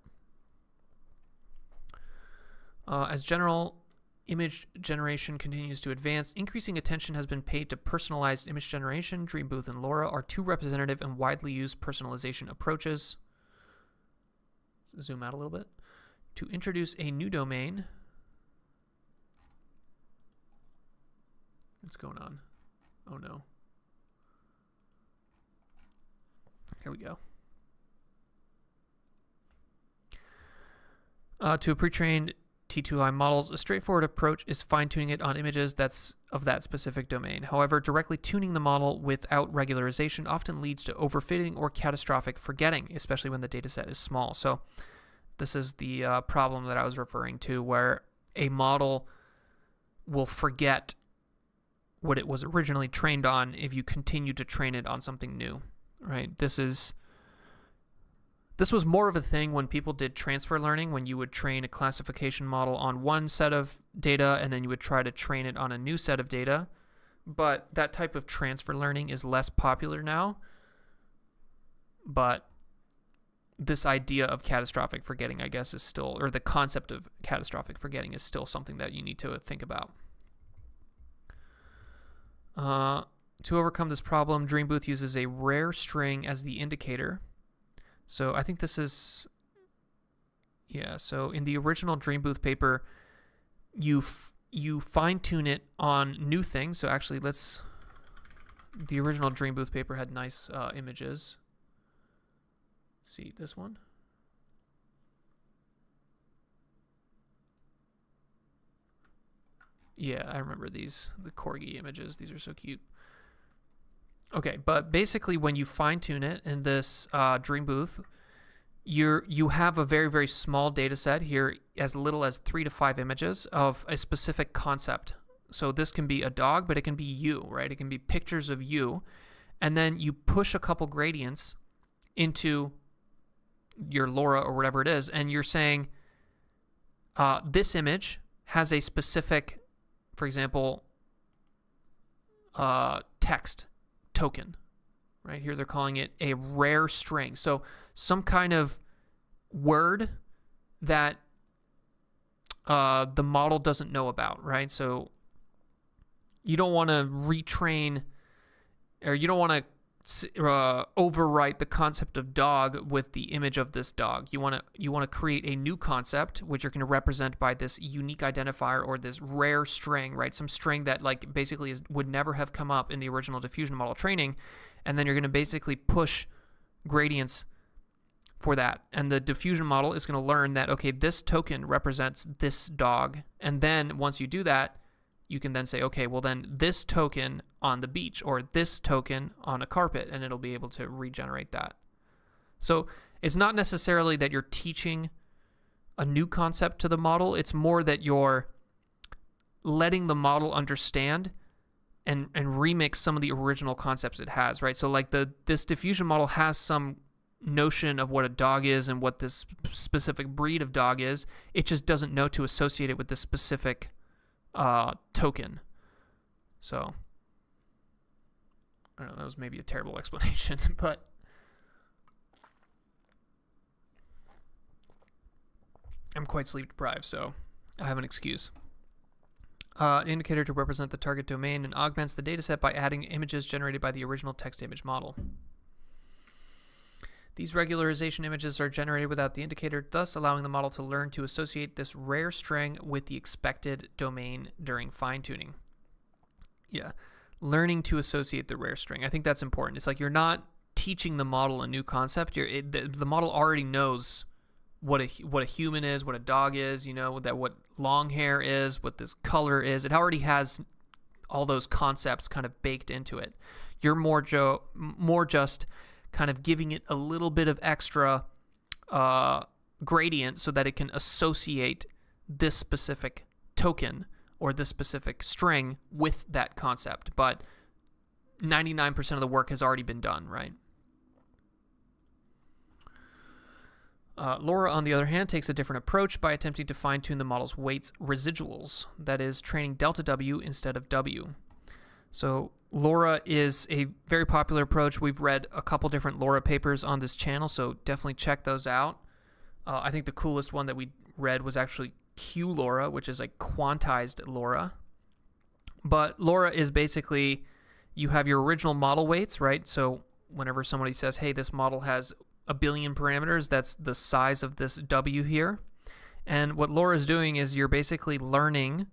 As general image generation continues to advance, increasing attention has been paid to personalized image generation. Dreambooth and LoRa are 2 representative and widely used personalization approaches. Let's zoom out a little bit. To introduce a new domain. What's going on? Oh no. Here we go. To a pre-trained T2I models, a straightforward approach is fine-tuning it on images that's of that specific domain. However, directly tuning the model without regularization often leads to overfitting or catastrophic forgetting, especially when the dataset is small. So this is the problem that I was referring to, where a model will forget what it was originally trained on if you continue to train it on something new, right? This was more of a thing when people did transfer learning, when you would train a classification model on one set of data and then you would try to train it on a new set of data. But that type of transfer learning is less popular now. But this idea of catastrophic forgetting, I guess, is still, or the concept of catastrophic forgetting is still something that you need to think about. To overcome this problem, Dreambooth uses a rare string as the indicator. So I think this is, yeah, so in the original Dreambooth paper, you fine-tune it on new things. So actually, the original Dreambooth paper had nice images. See this one? Yeah, I remember these, the corgi images. These are so cute. Okay, but basically when you fine-tune it in this Dreambooth, you have a very, very small data set here, as little as 3 to 5 images of a specific concept. So this can be a dog, but it can be you, right? It can be pictures of you. And then you push a couple gradients into your LoRa or whatever it is, and you're saying this image has a specific, for example, text token. Right here they're calling it a rare string. So some kind of word that the model doesn't know about, right? So you don't want to retrain, or you don't want to overwrite the concept of dog with the image of this dog. You want to create a new concept, which you're going to represent by this unique identifier or this rare string, right? Some string that like basically would never have come up in the original diffusion model training, and then you're going to basically push gradients for that. And the diffusion model is going to learn that, okay, this token represents this dog, and then once you do that, you can then say, okay, well then this token on the beach or this token on a carpet, and it'll be able to regenerate that. So it's not necessarily that you're teaching a new concept to the model. It's more that you're letting the model understand and remix some of the original concepts it has, right? So like this diffusion model has some notion of what a dog is and what this specific breed of dog is. It just doesn't know to associate it with this specific token. So I don't know, that was maybe a terrible explanation, but I'm quite sleep deprived, so I have an excuse. Indicator to represent the target domain and augments the dataset by adding images generated by the original text-image model. These regularization images are generated without the indicator, thus allowing the model to learn to associate this rare string with the expected domain during fine-tuning. Yeah, learning to associate the rare string. I think that's important. It's like you're not teaching the model a new concept. The model already knows what a human is, what a dog is, what long hair is, what this color is. It already has all those concepts kind of baked into it. You're more just kind of giving it a little bit of extra gradient so that it can associate this specific token or this specific string with that concept. But 99% of the work has already been done, right? LoRa, on the other hand, takes a different approach by attempting to fine-tune the model's weight's residuals, that is, training delta W instead of W. So LoRa is a very popular approach. We've read a couple different LoRa papers on this channel, so definitely check those out. I think the coolest one that we read was actually QLoRa, which is like quantized LoRa. But LoRa is basically, you have your original model weights, right? So whenever somebody says, hey, this model has 1 billion parameters, that's the size of this W here. And what LoRa is doing is you're basically learning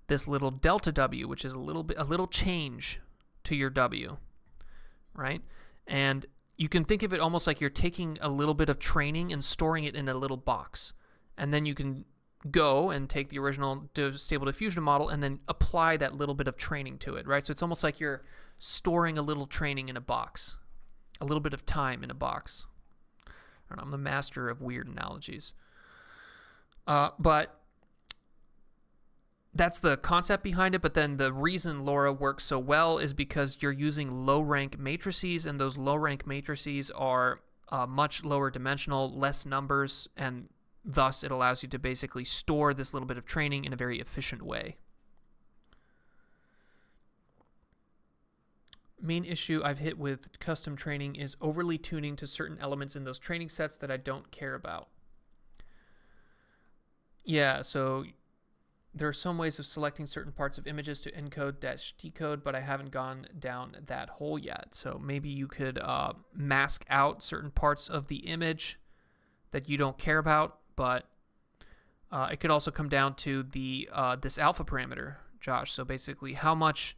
this little delta W, which is a little change to your W, right? And you can think of it almost like you're taking a little bit of training and storing it in a little box. And then you can go and take the original stable diffusion model and then apply that little bit of training to it, right? So it's almost like you're storing a little training in a box, a little bit of time in a box. I don't know, I'm the master of weird analogies. But that's the concept behind it. But then the reason LoRa works so well is because you're using low-rank matrices, and those low-rank matrices are much lower dimensional, less numbers, and thus it allows you to basically store this little bit of training in a very efficient way. Main issue I've hit with custom training is overly tuning to certain elements in those training sets that I don't care about. Yeah, so there are some ways of selecting certain parts of images to encode-decode, but I haven't gone down that hole yet. So maybe you could mask out certain parts of the image that you don't care about, but it could also come down to the this alpha parameter, Josh. So basically, how much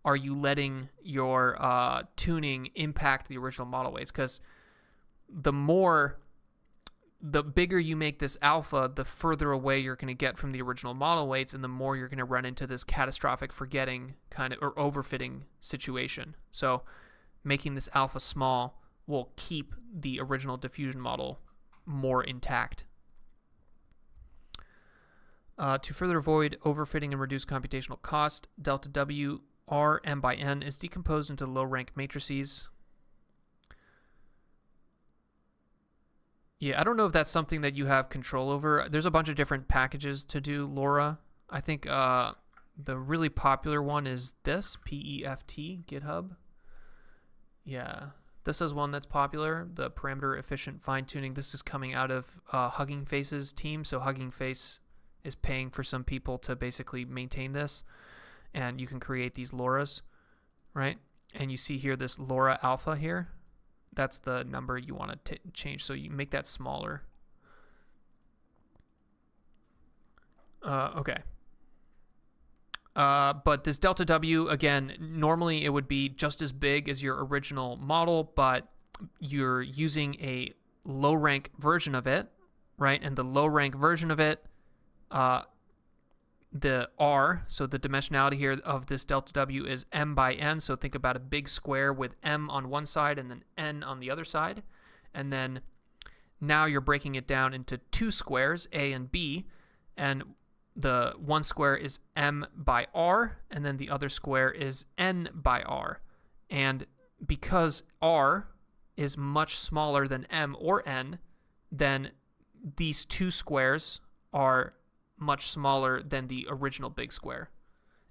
are you letting your tuning impact the original model weights? Because the bigger you make this alpha, the further away you're going to get from the original model weights, and the more you're going to run into this catastrophic forgetting kind of or overfitting situation. So making this alpha small will keep the original diffusion model more intact. To further avoid overfitting and reduce computational cost, delta W R m by n is decomposed into low-rank matrices. Yeah, I don't know if that's something that you have control over. There's a bunch of different packages to do LoRa. I think the really popular one is this, PEFT, GitHub. Yeah, this is one that's popular, the parameter efficient fine-tuning. This is coming out of Hugging Face's team, so Hugging Face is paying for some people to basically maintain this. And you can create these LoRas, right? And you see here this LoRa alpha here. That's the number you want to change. So you make that smaller. Okay. But this delta W, again, normally it would be just as big as your original model, but you're using a low-rank version of it, right? And the low-rank version of it, the R, so the dimensionality here of this delta W is m by n, so think about a big square with m on one side and then n on the other side, and then now you're breaking it down into two squares, A and B, and the one square is M by R, and then the other square is N by R. And because R is much smaller than M or N, then these two squares are much smaller than the original big square.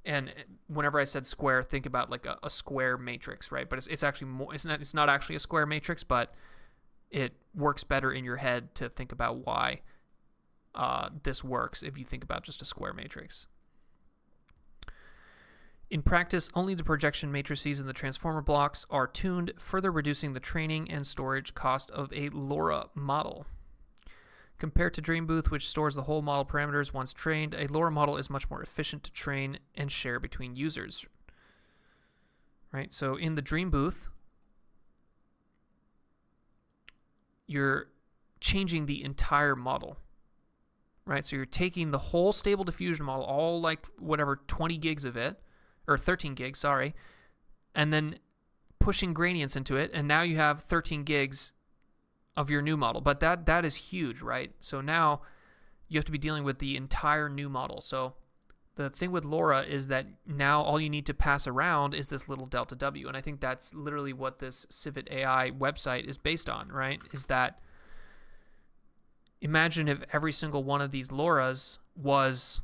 And whenever I said square, think about like a square matrix, right? But it's actually more. It's not actually a square matrix, but it works better in your head to think about why this works if you think about just a square matrix. In practice, only the projection matrices and the transformer blocks are tuned, further reducing the training and storage cost of a LoRa model. Compared to DreamBooth, which stores the whole model parameters once trained, a LoRa model is much more efficient to train and share between users. Right? So in the DreamBooth, you're changing the entire model. Right? So you're taking the whole Stable Diffusion model, all like whatever 20 gigs of it, or 13 gigs, sorry, and then pushing gradients into it, and now you have 13 gigs of your new model. But that is huge, right? So now you have to be dealing with the entire new model. So the thing with LoRa is that now all you need to pass around is this little delta W, and I think that's literally what this Civit AI website is based on, right? Is that imagine if every single one of these LoRas was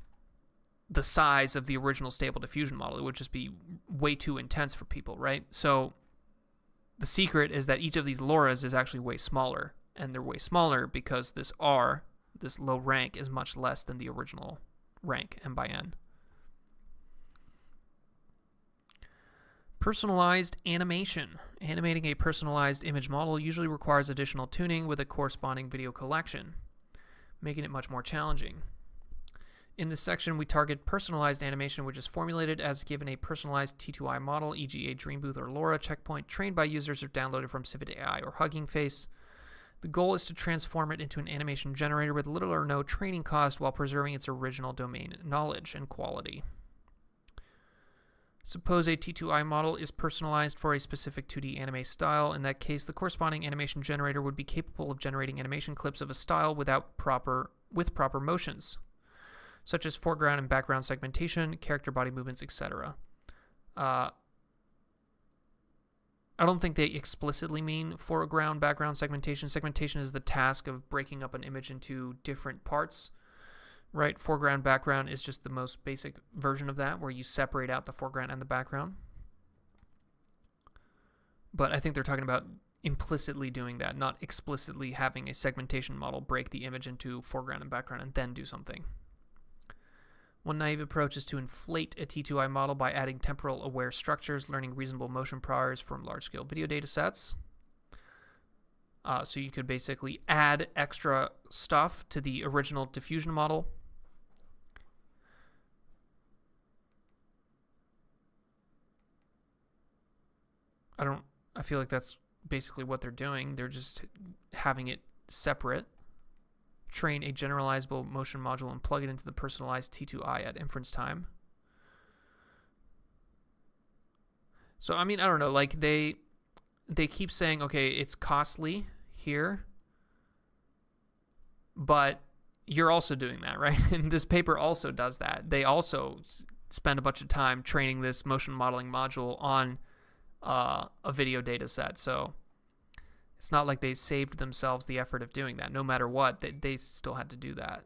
the size of the original Stable Diffusion model. It would just be way too intense for people, right? So the secret is that each of these LoRas is actually way smaller, and they're way smaller because this R, this low rank, is much less than the original rank, M by N. Personalized animation. Animating a personalized image model usually requires additional tuning with a corresponding video collection, making it much more challenging. In this section, we target personalized animation, which is formulated as given a personalized T2I model, e.g. a DreamBooth or LoRa checkpoint, trained by users or downloaded from Civit AI or Hugging Face. The goal is to transform it into an animation generator with little or no training cost while preserving its original domain knowledge and quality. Suppose a T2I model is personalized for a specific 2D anime style. In that case, the corresponding animation generator would be capable of generating animation clips of a style with proper motions, such as foreground and background segmentation, character body movements, etc. I don't think they explicitly mean foreground, background segmentation. Segmentation is the task of breaking up an image into different parts, right? Foreground, background is just the most basic version of that, where you separate out the foreground and the background. But I think they're talking about implicitly doing that, not explicitly having a segmentation model break the image into foreground and background and then do something. One naive approach is to inflate a T2I model by adding temporal aware structures, learning reasonable motion priors from large-scale video data sets. So you could basically add extra stuff to the original diffusion model. I feel like that's basically what they're doing. They're just having it separate. Train a generalizable motion module and plug it into the personalized T2I at inference time. So, I mean, I don't know, like they keep saying, okay, it's costly here, but you're also doing that, right? And this paper also does that. They also spend a bunch of time training this motion modeling module on a video data set. So it's not like they saved themselves the effort of doing that. No matter what, they still had to do that.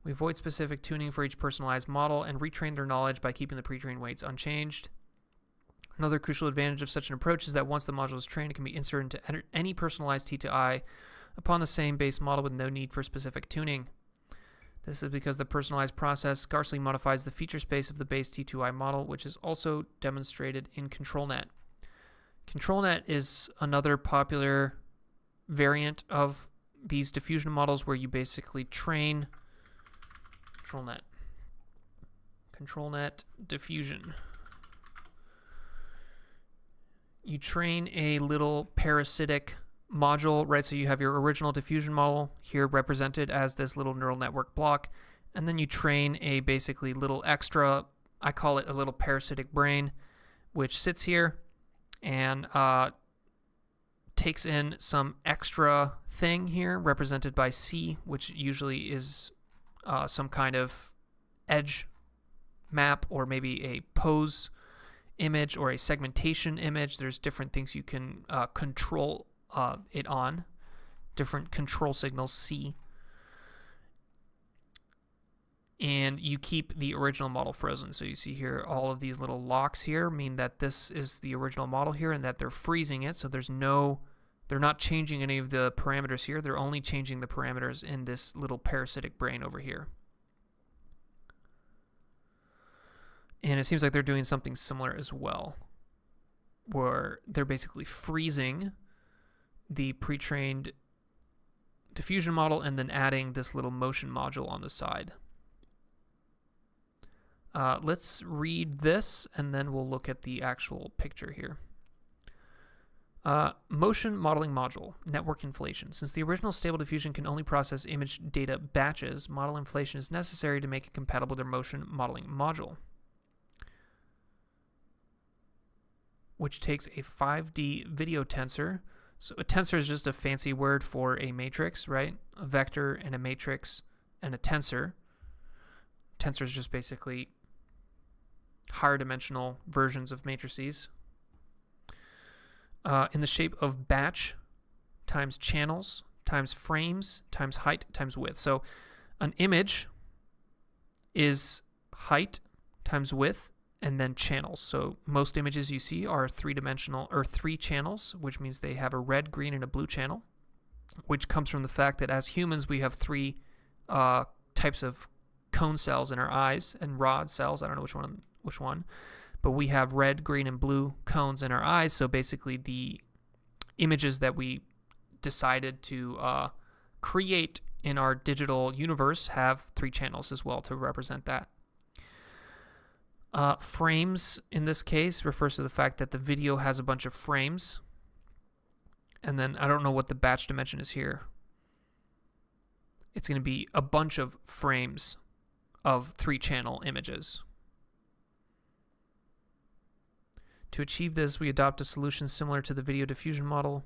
We avoid specific tuning for each personalized model and retrain their knowledge by keeping the pre-trained weights unchanged. Another crucial advantage of such an approach is that once the module is trained, it can be inserted into any personalized T2I upon the same base model with no need for specific tuning. This is because the personalized process scarcely modifies the feature space of the base T2I model, which is also demonstrated in ControlNet. ControlNet is another popular variant of these diffusion models where you basically train ControlNet diffusion. You train a little parasitic module, right? So you have your original diffusion model here represented as this little neural network block, and then you train a basically little extra, I call it a little parasitic brain, which sits here and takes in some extra thing here represented by C, which usually is some kind of edge map or maybe a pose image or a segmentation image. There's different things you can control it on, different control signals C. And you keep the original model frozen. So you see here all of these little locks here mean that this is the original model here and that they're freezing it. So they're not changing any of the parameters here. They're only changing the parameters in this little parasitic brain over here. And it seems like they're doing something similar as well, where they're basically freezing the pre-trained diffusion model and then adding this little motion module on the side. Let's read this and then we'll look at the actual picture here. Motion modeling module, network inflation. Since the original Stable Diffusion can only process image data batches, model inflation is necessary to make it compatible with their motion modeling module, which takes a 5D video tensor. So a tensor is just a fancy word for a matrix, right? A vector and a matrix and a tensor. Tensor is just basically higher dimensional versions of matrices. In the shape of batch times channels times frames times height times width. So an image is height times width and then channels. So most images you see are three-dimensional or 3 channels, which means they have a red, green, and a blue channel, which comes from the fact that as humans we have 3 types of cone cells in our eyes and rod cells. I don't know which one, but we have red, green, and blue cones in our eyes. So basically the images that we decided to create in our digital universe have 3 channels as well to represent that. Frames in this case refers to the fact that the video has a bunch of frames. And then I don't know what the batch dimension is here. It's going to be a bunch of frames of 3-channel images. To achieve this, we adopt a solution similar to the video diffusion model.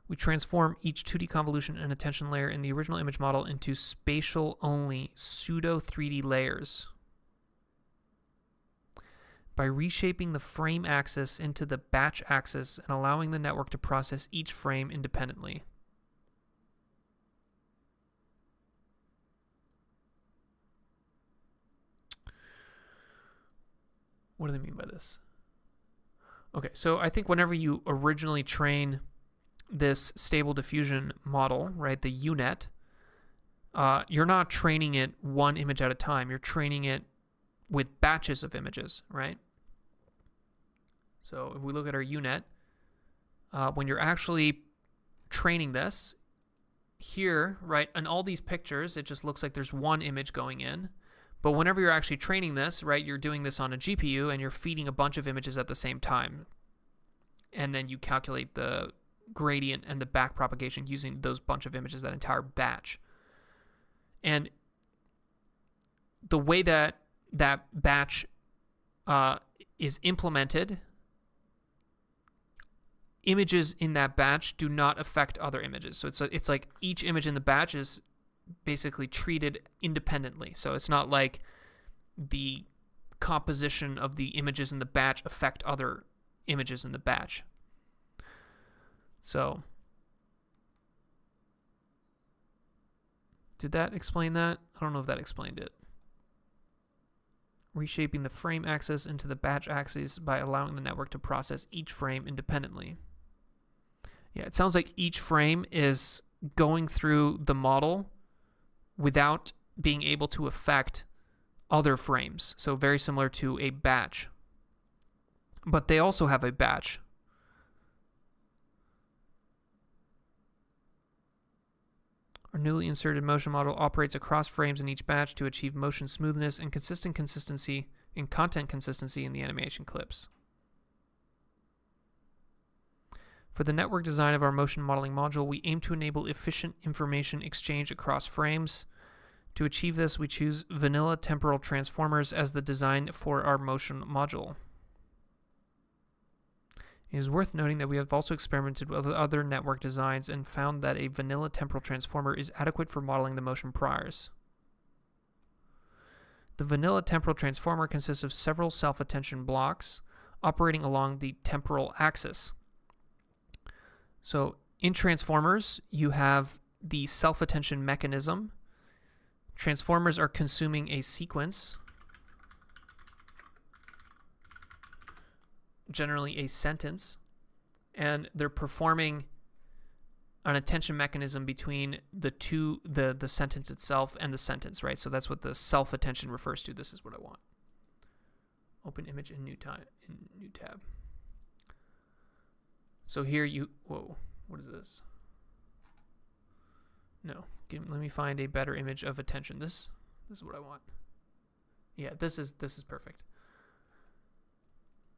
We transform each 2D convolution and attention layer in the original image model into spatial-only pseudo 3D layers. By reshaping the frame axis into the batch axis and allowing the network to process each frame independently. What do they mean by this? Okay, so I think whenever you originally train this stable diffusion model, right, the UNet, you're not training it one image at a time. You're training it with batches of images, right? So if we look at our UNet, when you're actually training this, here, right, in all these pictures, it just looks like there's one image going in. But whenever you're actually training this, right, you're doing this on a GPU and you're feeding a bunch of images at the same time. And then you calculate the gradient and the back propagation using those bunch of images, that entire batch. And the way that that batch is implemented, images in that batch do not affect other images. So it's like each image in the batch is basically treated independently. So it's not like the composition of the images in the batch affect other images in the batch. So did that explain that? I don't know if that explained it. Reshaping the frame axis into the batch axis by allowing the network to process each frame independently. Yeah, it sounds like each frame is going through the model without being able to affect other frames. So very similar to a batch. But they also have a batch. Our newly inserted motion model operates across frames in each batch to achieve motion smoothness and content consistency in the animation clips. For the network design of our motion modeling module, we aim to enable efficient information exchange across frames. To achieve this, we choose vanilla temporal transformers as the design for our motion module. It is worth noting that we have also experimented with other network designs and found that a vanilla temporal transformer is adequate for modeling the motion priors. The vanilla temporal transformer consists of several self-attention blocks operating along the temporal axis. So in transformers, you have the self-attention mechanism. Transformers are consuming a sequence, generally a sentence, and they're performing an attention mechanism between the sentence itself and the sentence, right? So that's what the self-attention refers to. This is what I want. Open image in new tab. So here whoa, what is this? No, let me find a better image of attention. This is what I want. Yeah, this is perfect.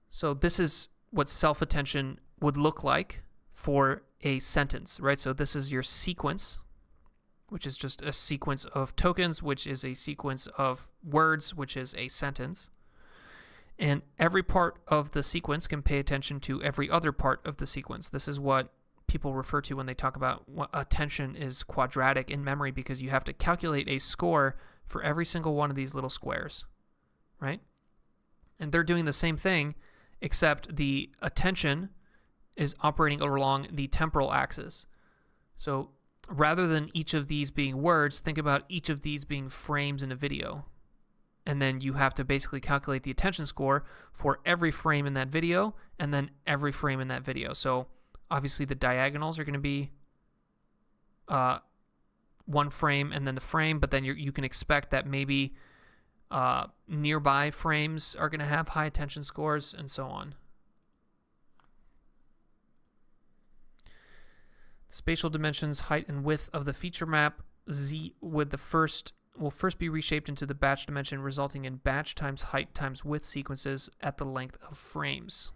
So this is what self-attention would look like for a sentence, right? So this is your sequence, which is just a sequence of tokens, which is a sequence of words, which is a sentence. And every part of the sequence can pay attention to every other part of the sequence. This is what people refer to when they talk about what attention is quadratic in memory, because you have to calculate a score for every single one of these little squares, right? And they're doing the same thing, except the attention is operating along the temporal axis. So rather than each of these being words, think about each of these being frames in a video. And then you have to basically calculate the attention score for every frame in that video and then every frame in that video. So obviously the diagonals are going to be one frame and then the frame, but then you can expect that maybe nearby frames are going to have high attention scores and so on. The spatial dimensions, height, and width of the feature map Z will first be reshaped into the batch dimension, resulting in batch times height times width sequences at the length of frames.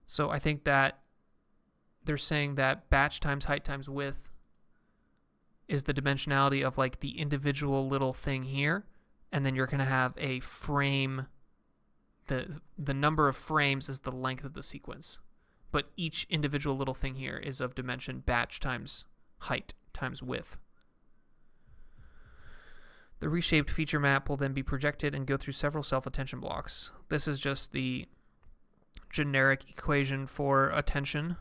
So I think that they're saying that batch times height times width is the dimensionality of like the individual little thing here, and then you're going to have a frame. The number of frames is the length of the sequence, but each individual little thing here is of dimension batch times height times width. The reshaped feature map will then be projected and go through several self-attention blocks. This is just the generic equation for attention.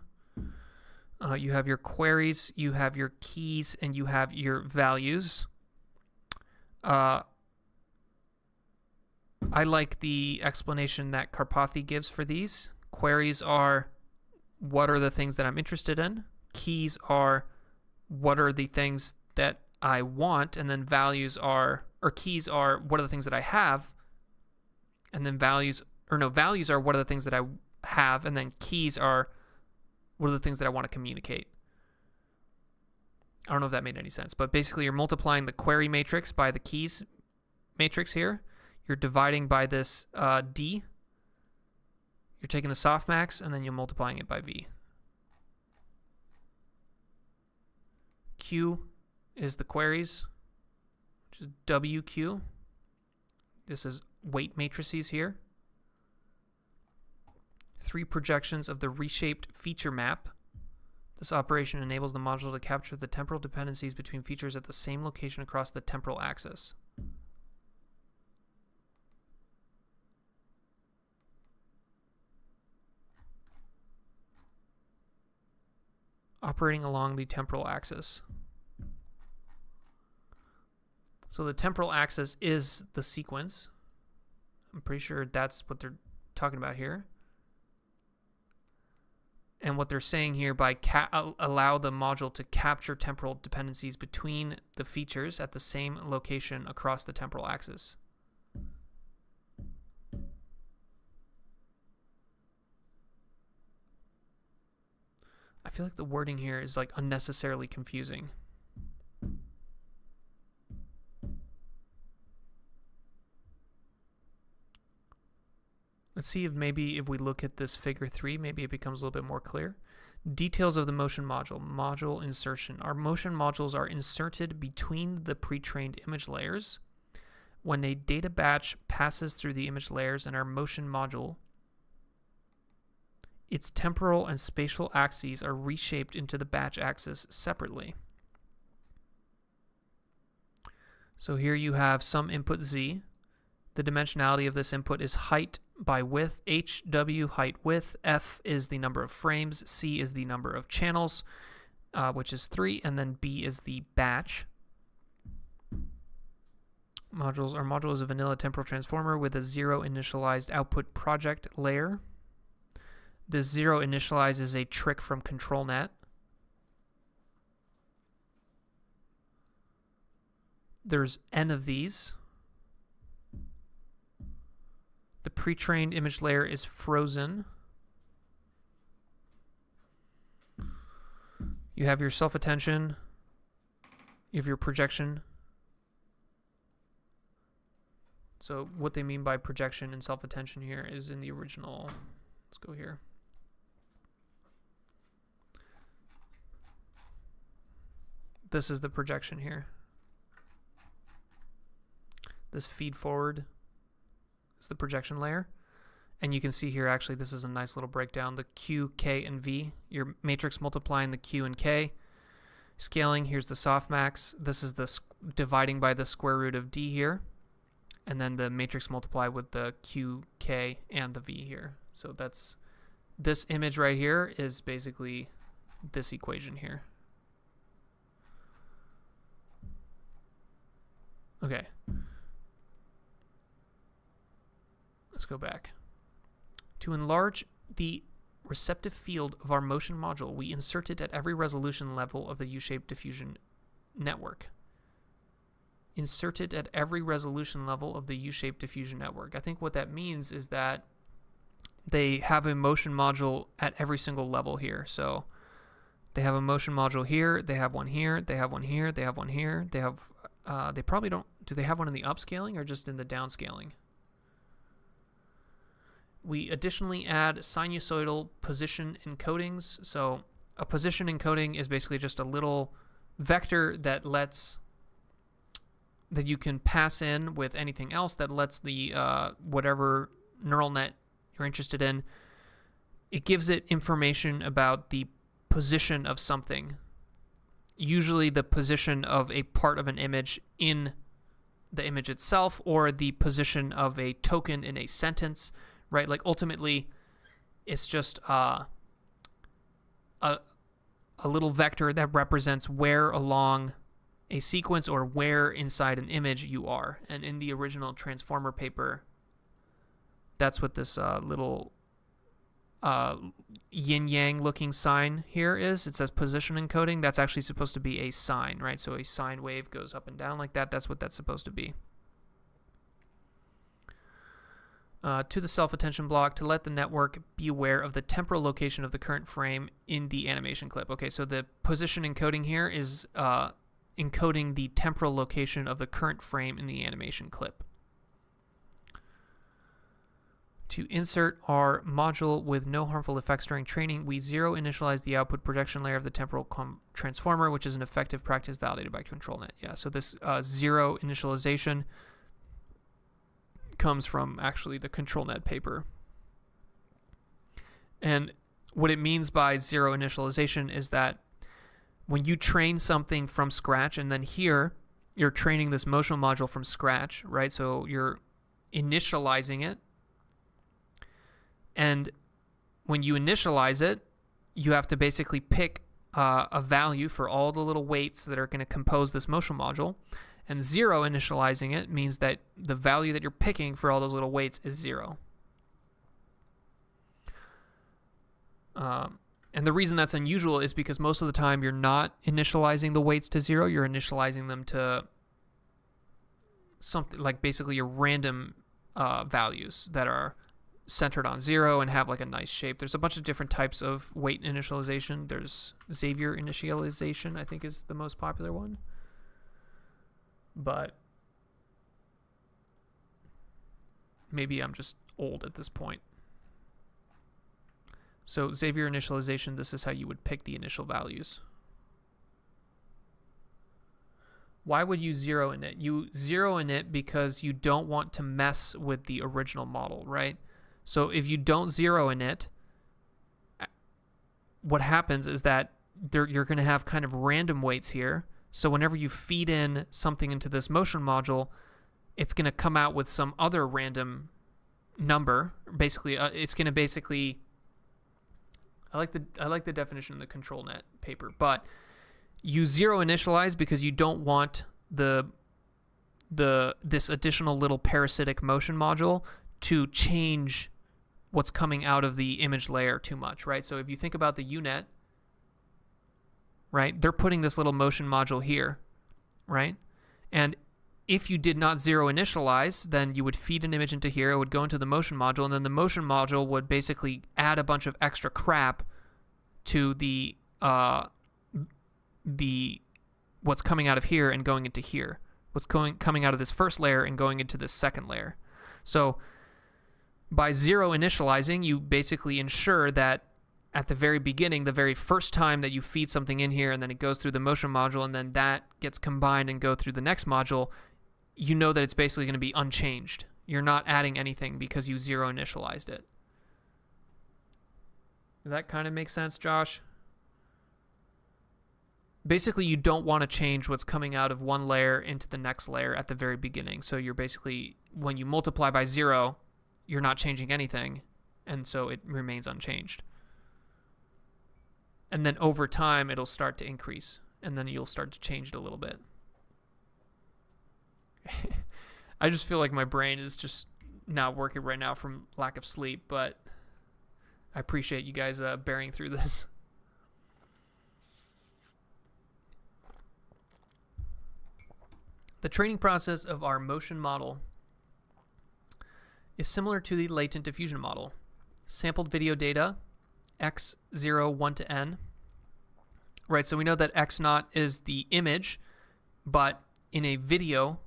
You have your queries, you have your keys, and you have your values. I like the explanation that Karpathy gives for these. Queries are what are the things that I'm interested in. Keys are what are the things that I want, and then keys are what are the things that I have, and then values are what are the things that I have, and then keys are what are the things that I want to communicate. I don't know if that made any sense, but basically you're multiplying the query matrix by the keys matrix here. You're dividing by this D. You're taking the softmax, and then you're multiplying it by V. Q is the queries, which is WQ. This is weight matrices here. 3 projections of the reshaped feature map. This operation enables the module to capture the temporal dependencies between features at the same location across the temporal axis. Operating along the temporal axis. So the temporal axis is the sequence. I'm pretty sure that's what they're talking about here. And what they're saying here by allow the module to capture temporal dependencies between the features at the same location across the temporal axis. I feel like the wording here is like unnecessarily confusing. Let's see if we look at this figure 3, maybe it becomes a little bit more clear. Details of the motion module. Module insertion. Our motion modules are inserted between the pre-trained image layers. when a data batch passes through the image layers in our motion module, its temporal and spatial axes are reshaped into the batch axis separately. So here you have some input z. The dimensionality of this input is height by width, h, w, height, width, f is the number of frames, c is the number of channels, which is 3, and then b is the batch. Our module is a vanilla temporal transformer with a 0 initialized output project layer. This 0 initialize is a trick from ControlNet. There's n of these. The pre-trained image layer is frozen. You have your self-attention. You have your projection. So what they mean by projection and self-attention here is in the original. Let's go here. This is the projection here. This feed forward is the projection layer. And you can see here, actually, this is a nice little breakdown. The Q, K, and V. Your matrix multiplying the Q and K. Scaling, here's the softmax. This is the dividing by the square root of D here. And then the matrix multiply with the Q, K, and the V here. So that's this image right here is basically this equation here. Okay. Let's go back. To enlarge the receptive field of our motion module, we insert it at every resolution level of the U-shaped diffusion network. Insert it at every resolution level of the U-shaped diffusion network. I think what that means is that they have a motion module at every single level here. So they have a motion module here, they have one here, they have one here, they have one here, they have, they probably don't, do they have one in the upscaling or just in the downscaling? We additionally add sinusoidal position encodings. So a position encoding is basically just a little vector that you can pass in with anything else that lets the whatever neural net you're interested in, it gives it information about the position of something. Usually the position of a part of an image in the image itself, or the position of a token in a sentence. Right, like ultimately, it's just a little vector that represents where along a sequence or where inside an image you are. And in the original Transformer paper, that's what this little yin-yang looking sign here is. It says position encoding. That's actually supposed to be a sine, right? So a sine wave goes up and down like that. That's what that's supposed to be. To the self-attention block to let the network be aware of the temporal location of the current frame in the animation clip. Okay, so the position encoding here is encoding the temporal location of the current frame in the animation clip. To insert our module with no harmful effects during training, we 0 initialize the output projection layer of the temporal transformer, which is an effective practice validated by ControlNet. Yeah, so this 0 initialization comes from actually the ControlNet paper. And what it means by 0 initialization is that when you train something from scratch, and then here you're training this motion module from scratch, right? So you're initializing it. And when you initialize it, you have to basically pick a value for all the little weights that are going to compose this motion module. And 0 initializing it means that the value that you're picking for all those little weights is 0. And the reason that's unusual is because most of the time you're not initializing the weights to 0. You're initializing them to something like basically your random values that are centered on 0 and have like a nice shape. There's a bunch of different types of weight initialization. There's Xavier initialization, I think, is the most popular one. But maybe I'm just old at this point. So Xavier initialization, this is how you would pick the initial values. Why would you zero in it? You zero in it because you don't want to mess with the original model, right? So if you don't zero in it, what happens is that you're going to have kind of random weights here. So whenever you feed in something into this motion module, it's going to come out with some other random number. Basically, it's going to basically. I like the definition in the ControlNet paper, but you zero initialize because you don't want this additional little parasitic motion module to change what's coming out of the image layer too much, right? So if you think about the UNet, right, they're putting this little motion module here, right? And if you did not zero initialize, then you would feed an image into here, it would go into the motion module, and then the motion module would basically add a bunch of extra crap to the what's coming out of here and going into here. What's coming out of this first layer and going into this second layer. So by zero initializing, you basically ensure that at the very beginning, the very first time that you feed something in here and then it goes through the motion module and then that gets combined and go through the next module, you know that it's basically going to be unchanged. You're not adding anything because you zero initialized it. Does that kind of make sense, Josh? Basically, you don't want to change what's coming out of one layer into the next layer at the very beginning. So you're basically, when you multiply by zero, you're not changing anything, and so it remains unchanged. And then over time, it'll start to increase, and then you'll start to change it a little bit. I just feel like my brain is just not working right now from lack of sleep, but I appreciate you guys bearing through this. The training process of our motion model is similar to the latent diffusion model. Sampled video data, x0, 1 to n. Right, so we know that x0 is the image, but in a video,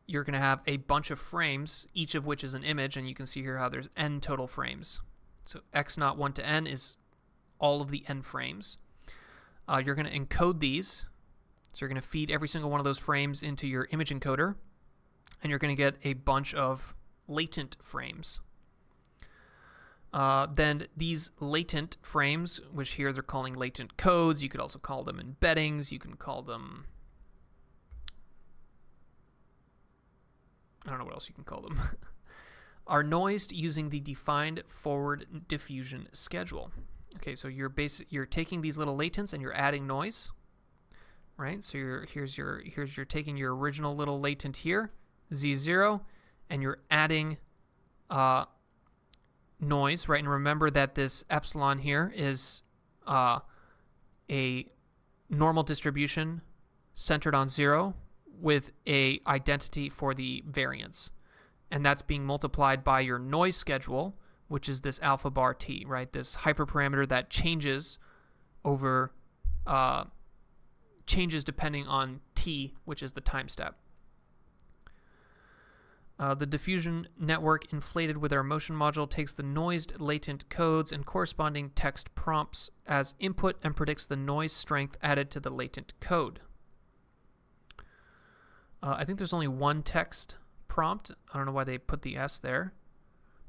you're going to have a bunch of frames, each of which is an image, and you can see here how there's n total frames. So x0, 1 to n is all of the n frames. You're going to encode these. So you're going to feed every single one of those frames into your image encoder, and you're going to get a bunch of latent frames. Then these latent frames, which here they're calling latent codes, you could also call them embeddings, you can call them, I don't know what else you can call them, are noised using the defined forward diffusion schedule. Okay, so you're taking these little latents and you're adding noise. Right, so you're taking your original little latent here, Z0, and you're adding noise, right? And remember that this epsilon here is a normal distribution centered on 0 with a identity for the variance, and that's being multiplied by your noise schedule, which is this alpha bar t, right? This hyperparameter that changes over changes depending on t, which is the time step. The diffusion network inflated with our motion module takes the noised latent codes and corresponding text prompts as input and predicts the noise strength added to the latent code. I think there's only one text prompt. I don't know why they put the S there.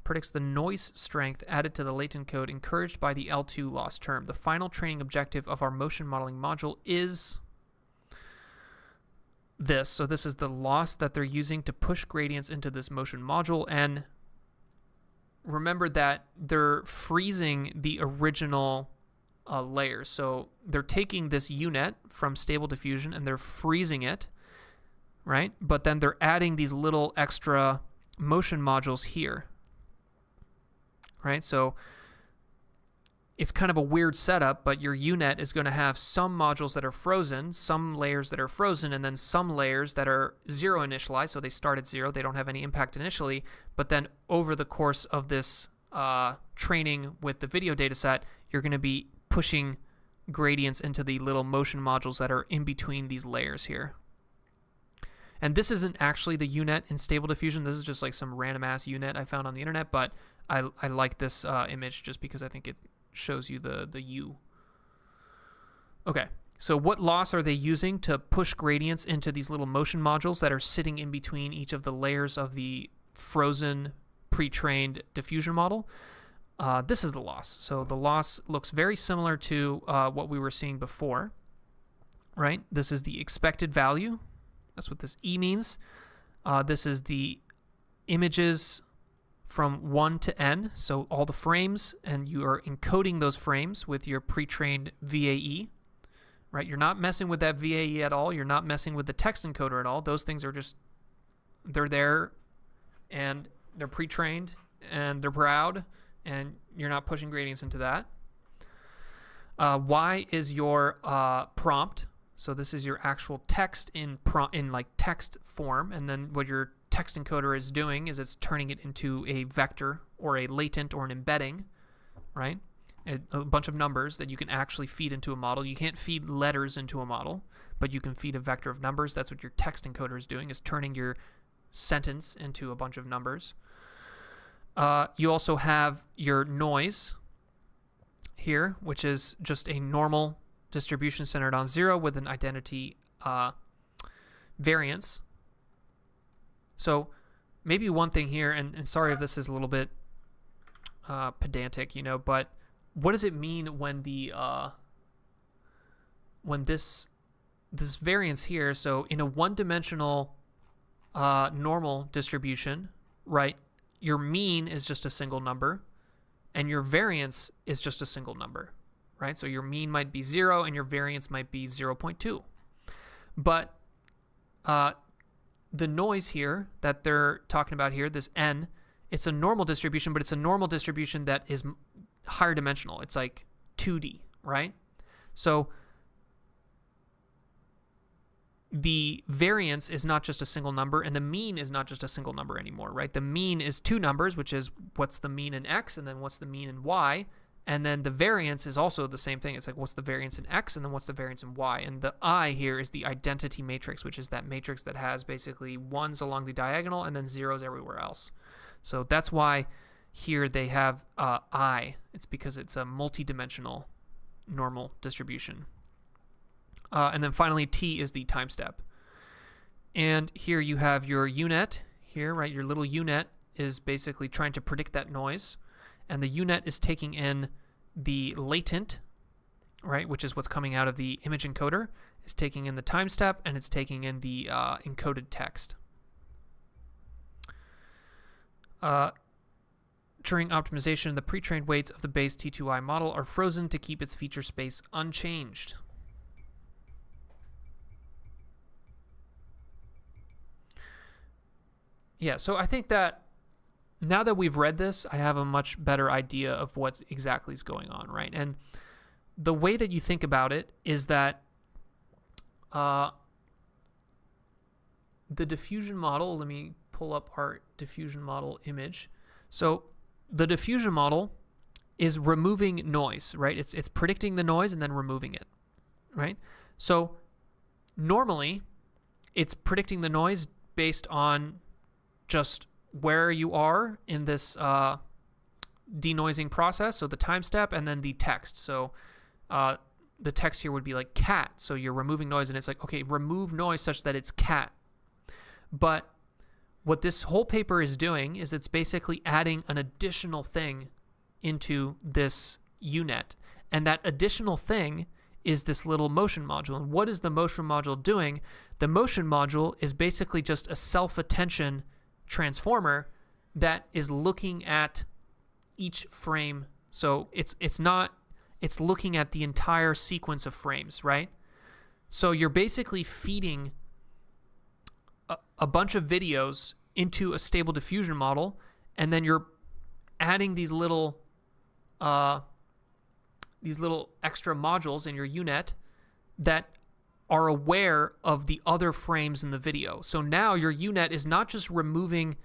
Predicts the noise strength added to the latent code encouraged by the L2 loss term. The final training objective of our motion modeling module is this. So this is the loss that they're using to push gradients into this motion module. And remember that they're freezing the original layers. So they're taking this UNet from Stable Diffusion and they're freezing it, right? But then they're adding these little extra motion modules here, right? So it's kind of a weird setup, but your UNet is going to have some modules that are frozen, some layers that are frozen, and then some layers that are 0 initialized, so they start at 0, they don't have any impact initially, but then over the course of this training with the video dataset, you're going to be pushing gradients into the little motion modules that are in between these layers here. And this isn't actually the UNet in Stable Diffusion, this is just like some random ass UNet I found on the internet, but I like this image just because I think it shows you the U. Okay, So what loss are they using to push gradients into these little motion modules that are sitting in between each of the layers of the frozen pre-trained diffusion model? This is the loss. So the loss looks very similar to what we were seeing before, right? This is the expected value. That's what this E means. This is the images from 1 to n, so all the frames, and you are encoding those frames with your pre-trained VAE, right? You're not messing with that VAE at all. You're not messing with the text encoder at all. Those things are just, they're there, and they're pre-trained, and they're proud, and you're not pushing gradients into that. Y is your prompt. So this is your actual text in like text form, and then what your text encoder is doing is it's turning it into a vector or a latent or an embedding, right? A bunch of numbers that you can actually feed into a model. You can't feed letters into a model, but you can feed a vector of numbers. That's what your text encoder is doing, is turning your sentence into a bunch of numbers. You also have your noise here, which is just a normal distribution centered on 0 with an identity variance. So maybe one thing here, and sorry if this is a little bit pedantic, but what does it mean when the when this variance here? So in a one-dimensional normal distribution, right? Your mean is just a single number, and your variance is just a single number, right? So your mean might be 0, and your variance might be 0.2. But the noise here that they're talking about here, this n, it's a normal distribution, but it's a normal distribution that is higher dimensional. It's like 2D, right? So the variance is not just a single number, and the mean is not just a single number anymore, right? The mean is two numbers, which is what's the mean in x, and then what's the mean in y, and then the variance is also the same thing. It's like what's the variance in x, and then what's the variance in y, and the I here is the identity matrix, which is that matrix that has basically ones along the diagonal and then zeros everywhere else. So that's why here they have I. It's because it's a multi-dimensional normal distribution. And then finally, T is the time step. And here you have your UNet here, right? Your little UNet is basically trying to predict that noise. And the UNet is taking in the latent, right, which is what's coming out of the image encoder. It's taking in the time step, and it's taking in the encoded text. During optimization, the pre-trained weights of the base T2I model are frozen to keep its feature space unchanged. Yeah, so I think that now that we've read this, I have a much better idea of what exactly is going on, right? And the way that you think about it is that the diffusion model, let me pull up our diffusion model image. So the diffusion model is removing noise, right? It's predicting the noise and then removing it, right? So normally it's predicting the noise based on just where you are in this denoising process, so the time step, and then the text. So the text here would be like cat, so you're removing noise, and it's like, okay, remove noise such that it's cat. But what this whole paper is doing is it's basically adding an additional thing into this UNet, and that additional thing is this little motion module. And what is the motion module doing? The motion module is basically just a self-attention transformer that is looking at each frame. So it's looking at the entire sequence of frames, right? So you're basically feeding a bunch of videos into a stable diffusion model, and then you're adding these little extra modules in your UNet that are aware of the other frames in the video. So now your UNet is not just removing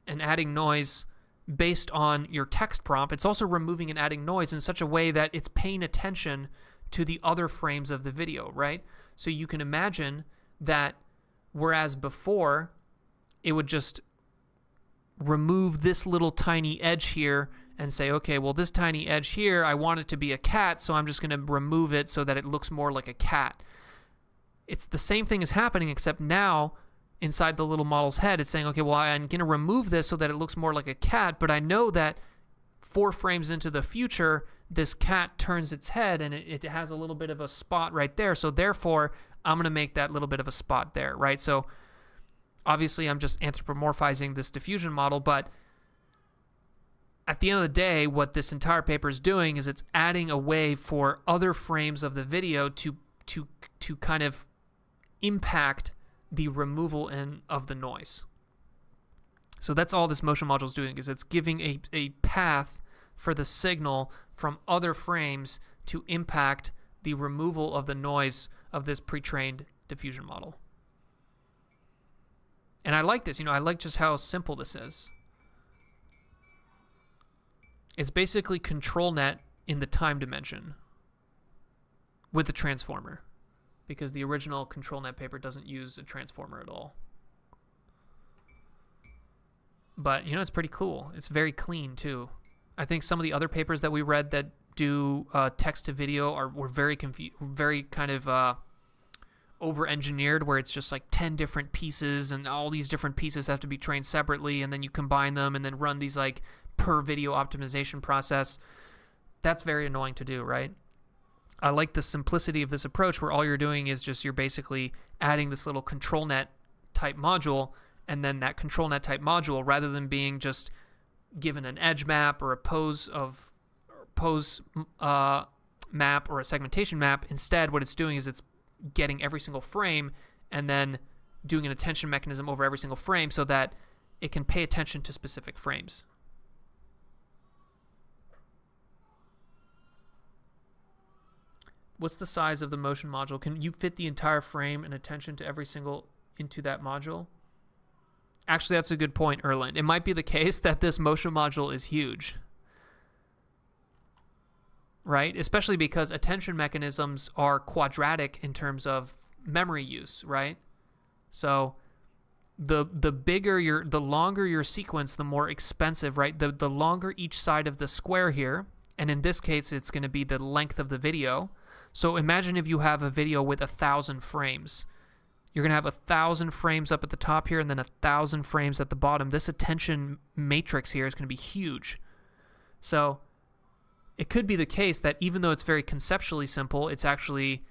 and adding noise based on your text prompt, it's also removing and adding noise in such a way that it's paying attention to the other frames of the video, right? So you can imagine that whereas before it would just remove this little tiny edge here and say, okay, well, this tiny edge here, I want it to be a cat, so I'm just going to remove it so that it looks more like a cat. It's the same thing is happening, except now inside the little model's head, it's saying, okay, well, I'm going to remove this so that it looks more like a cat, but I know that 4 frames into the future, this cat turns its head and it has a little bit of a spot right there. So therefore, I'm going to make that little bit of a spot there, right? So obviously, I'm just anthropomorphizing this diffusion model, but at the end of the day, what this entire paper is doing is it's adding a way for other frames of the video to kind of impact the removal of the noise. So that's all this motion module is doing, is it's giving a path for the signal from other frames to impact the removal of the noise of this pre-trained diffusion model. And I like this, I like just how simple this is. It's basically ControlNet in the time dimension with the transformer, because the original ControlNet paper doesn't use a transformer at all. But, it's pretty cool. It's very clean, too. I think some of the other papers that we read that do text to video were very kind of over-engineered, where it's just like 10 different pieces, and all these different pieces have to be trained separately, and then you combine them and then run these like per video optimization process. That's very annoying to do, right? I like the simplicity of this approach, where all you're doing is just you're basically adding this little ControlNet type module, and then that ControlNet type module, rather than being just given an edge map or a pose map or a segmentation map, instead what it's doing is it's getting every single frame and then doing an attention mechanism over every single frame so that it can pay attention to specific frames. What's the size of the motion module? Can you fit the entire frame and attention to every single into that module? Actually, that's a good point, Erland. It might be the case that this motion module is huge, right? Especially because attention mechanisms are quadratic in terms of memory use, right? So the longer your sequence, the more expensive, right? The longer each side of the square here, and in this case, it's going to be the length of the video. So imagine if you have a video with 1,000 frames. You're going to have 1,000 frames up at the top here and then 1,000 frames at the bottom. This attention matrix here is going to be huge. So it could be the case that even though it's very conceptually simple, it's actually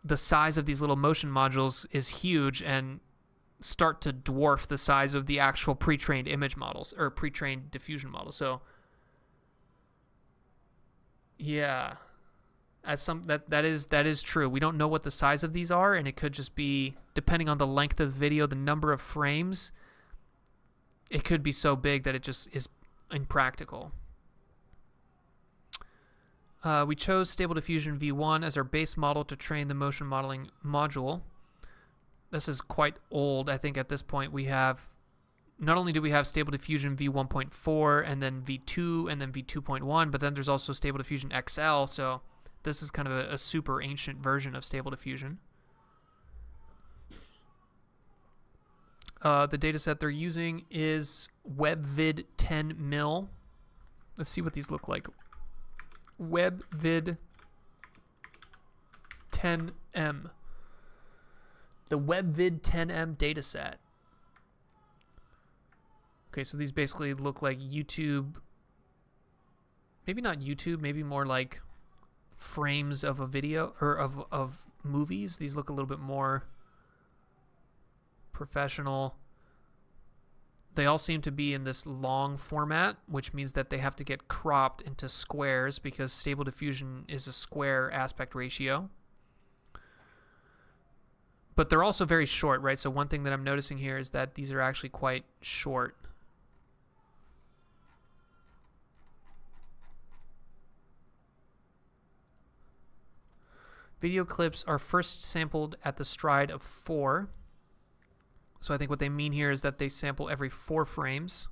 the size of these little motion modules is huge and start to dwarf the size of the actual pre-trained image models or pre-trained diffusion models. So yeah. That is true. We don't know what the size of these are, and it could just be, depending on the length of the video, the number of frames, it could be so big that it just is impractical. We chose Stable Diffusion v1 as our base model to train the motion modeling module. This is quite old. I think at this point we have, not only do we have Stable Diffusion v1.4 and then v2 and then v2.1, but then there's also Stable Diffusion XL, so this is kind of a super ancient version of Stable Diffusion. The dataset they're using is WebVid 10mil. Let's see what these look like. WebVid 10M. The WebVid 10M dataset. Okay, so these basically look like YouTube. Maybe not YouTube, maybe more like frames of a video or of movies. These look a little bit more professional. They all seem to be in this long format, which means that they have to get cropped into squares because Stable Diffusion is a square aspect ratio. But they're also very short, right? So one thing that I'm noticing here is that these are actually quite short. Video clips are first sampled at the stride of 4. So I think what they mean here is that they sample every 4 frames.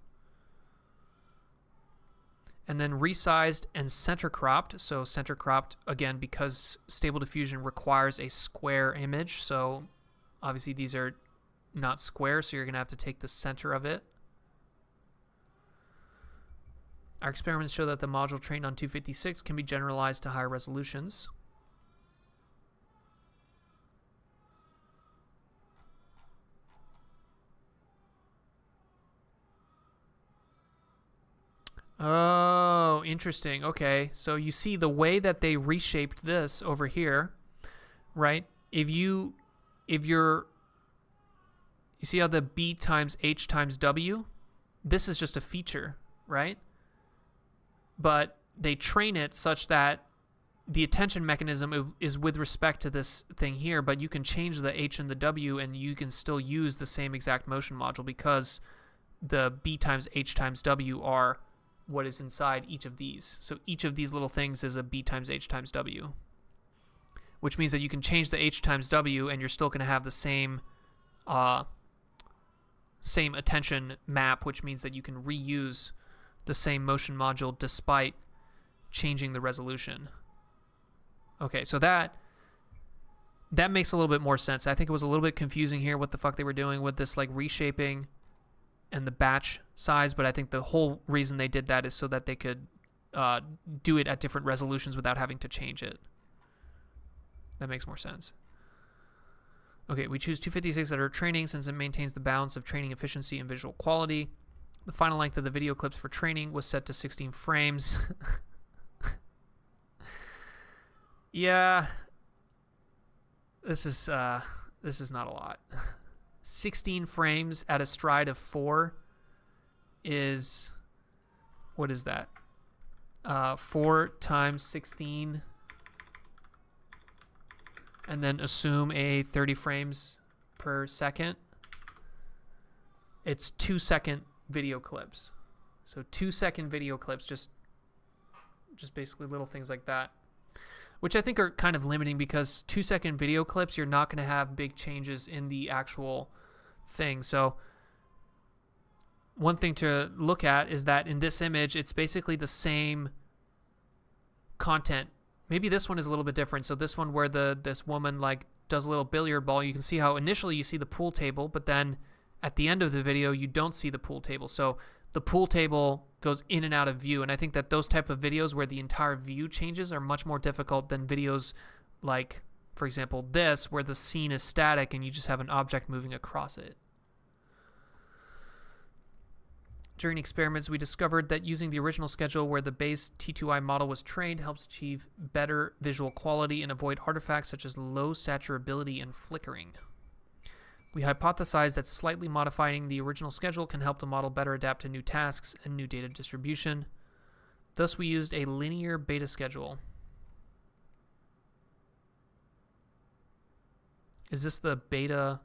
And then resized and center cropped. So center cropped, again, because Stable Diffusion requires a square image. So obviously these are not square, so you're going to have to take the center of it. Our experiments show that the module trained on 256 can be generalized to higher resolutions. Oh, interesting. Okay, so you see the way that they reshaped this over here, right? You see how the B times H times W? This is just a feature, right? But they train it such that the attention mechanism is with respect to this thing here, but you can change the H and the W and you can still use the same exact motion module because the B times H times W are what is inside each of these. So each of these little things is a B times H times W, which means that you can change the H times W and you're still going to have the same attention map, which means that you can reuse the same motion module despite changing the resolution. Okay, so that makes a little bit more sense. I think it was a little bit confusing here what the fuck they were doing with this like reshaping and the batch size, but I think the whole reason they did that is so that they could do it at different resolutions without having to change it. That makes more sense. Okay, we choose 256 at our training since it maintains the balance of training efficiency and visual quality. The final length of the video clips for training was set to 16 frames. Yeah, this is not a lot. 16 frames at a stride of 4 is, what is that? 4 times 16, and then assume a 30 frames per second. It's 2-second video clips. So 2-second video clips, just basically little things like that, which I think are kind of limiting because 2-second video clips, you're not going to have big changes in the actual thing. So one thing to look at is that in this image, it's basically the same content. Maybe this one is a little bit different. So this one where this woman like does a little billiard ball, you can see how initially you see the pool table, but then at the end of the video, you don't see the pool table. So the pool table goes in and out of view. And I think that those type of videos where the entire view changes are much more difficult than videos like, for example, this, where the scene is static and you just have an object moving across it. During experiments, we discovered that using the original schedule where the base T2I model was trained helps achieve better visual quality and avoid artifacts such as low saturability and flickering. We hypothesized that slightly modifying the original schedule can help the model better adapt to new tasks and new data distribution. Thus, we used a linear beta schedule. Is this the beta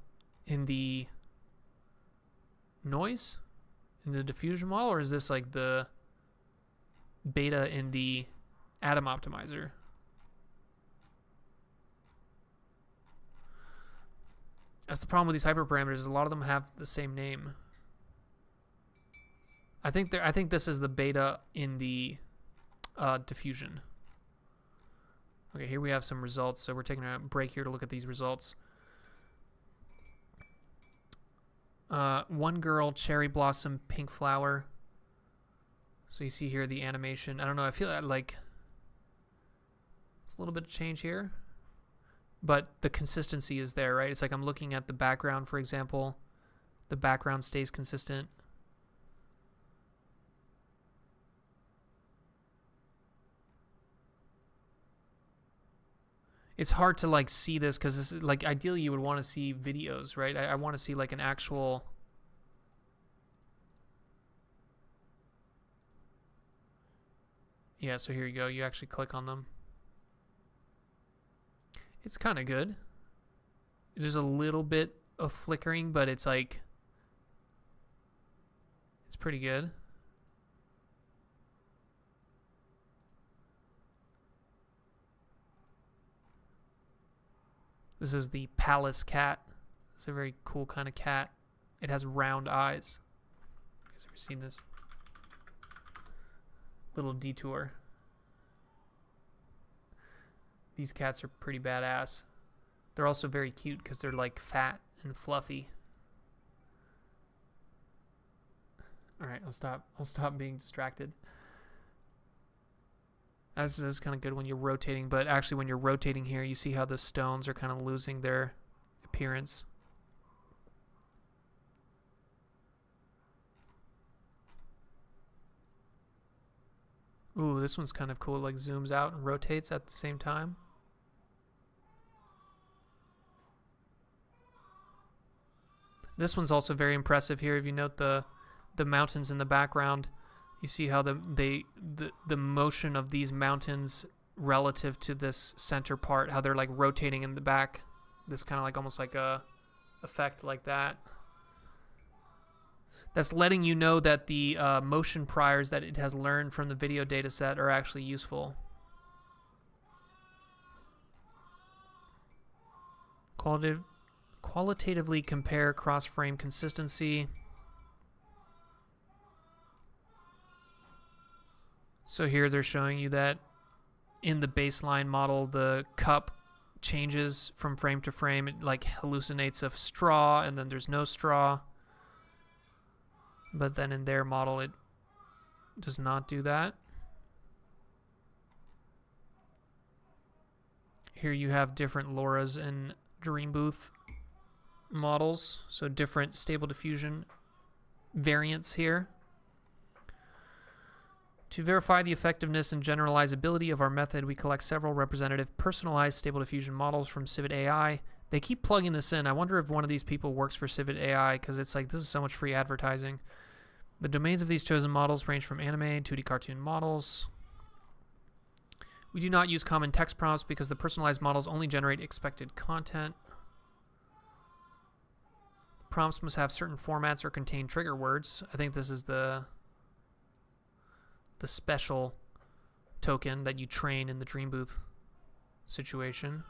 in the noise? In the diffusion model? Or is this like the beta in the atom optimizer? That's the problem with these hyperparameters. A lot of them have the same name. I think this is the beta in the diffusion. Okay, here we have some results. So we're taking a break here to look at these results. One girl, cherry blossom, pink flower. So you see here the animation. I don't know. I feel like it's a little bit of change here, but the consistency is there, right? It's like I'm looking at the background, for example. The background stays consistent. It's hard to like see this because like ideally you would want to see videos, right? I want to see like an actual. Yeah, so here you go. You actually click on them. It's kind of good. There's a little bit of flickering, but it's like, it's pretty good. This is the Palace cat. It's a very cool kind of cat. It has round eyes. You guys ever seen this? Little detour. These cats are pretty badass. They're also very cute because they're like fat and fluffy. All right, I'll stop being distracted. As is kind of good when you're rotating, but actually when you're rotating here, you see how the stones are kind of losing their appearance. Ooh, this one's kind of cool. It like zooms out and rotates at the same time. This one's also very impressive here. If you note the mountains in the background, you see how the motion of these mountains relative to this center part, how they're like rotating in the back. This kind of like almost like a effect like that. That's letting you know that the motion priors that it has learned from the video data set are actually useful. Qualitatively compare cross-frame consistency. So here they're showing you that in the baseline model, the cup changes from frame to frame. It like hallucinates of straw, and then there's no straw. But then in their model, it does not do that. Here you have different LoRa's and Dream Booth models, so different stable diffusion variants here. To verify the effectiveness and generalizability of our method, we collect several representative personalized stable diffusion models from Civet AI. They keep plugging this in. I wonder if one of these people works for Civet AI, because it's like, this is so much free advertising. The domains of these chosen models range from anime, 2D cartoon models. We do not use common text prompts because the personalized models only generate expected content. Prompts must have certain formats or contain trigger words. I think this is the special token that you train in the Dream Booth situation.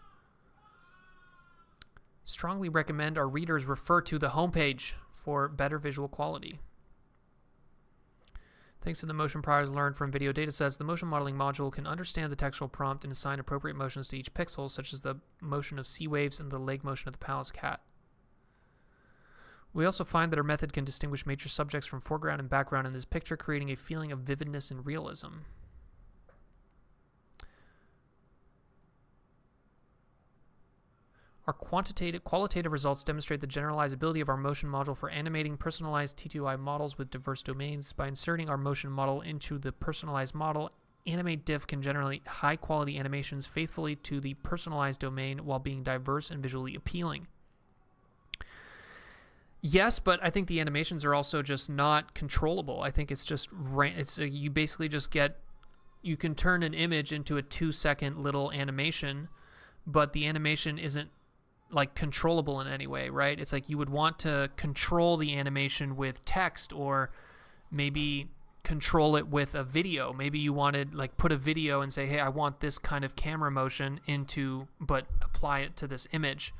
Strongly recommend our readers refer to the homepage for better visual quality. Thanks to the motion priors learned from video datasets, the motion modeling module can understand the textual prompt and assign appropriate motions to each pixel, such as the motion of sea waves and the leg motion of the palace cat. We also find that our method can distinguish major subjects from foreground and background in this picture, creating a feeling of vividness and realism. Our qualitative results demonstrate the generalizability of our motion module for animating personalized T2I models with diverse domains. By inserting our motion model into the personalized model, AnimateDiff can generate high-quality animations faithfully to the personalized domain while being diverse and visually appealing. Yes, but I think the animations are also just not controllable. I think it's just you basically just you can turn an image into a 2-second little animation, but the animation isn't like controllable in any way, right? It's like you would want to control the animation with text, or maybe control it with a video. Maybe you wanted like put a video and say, hey, I want this kind of camera motion but apply it to this image.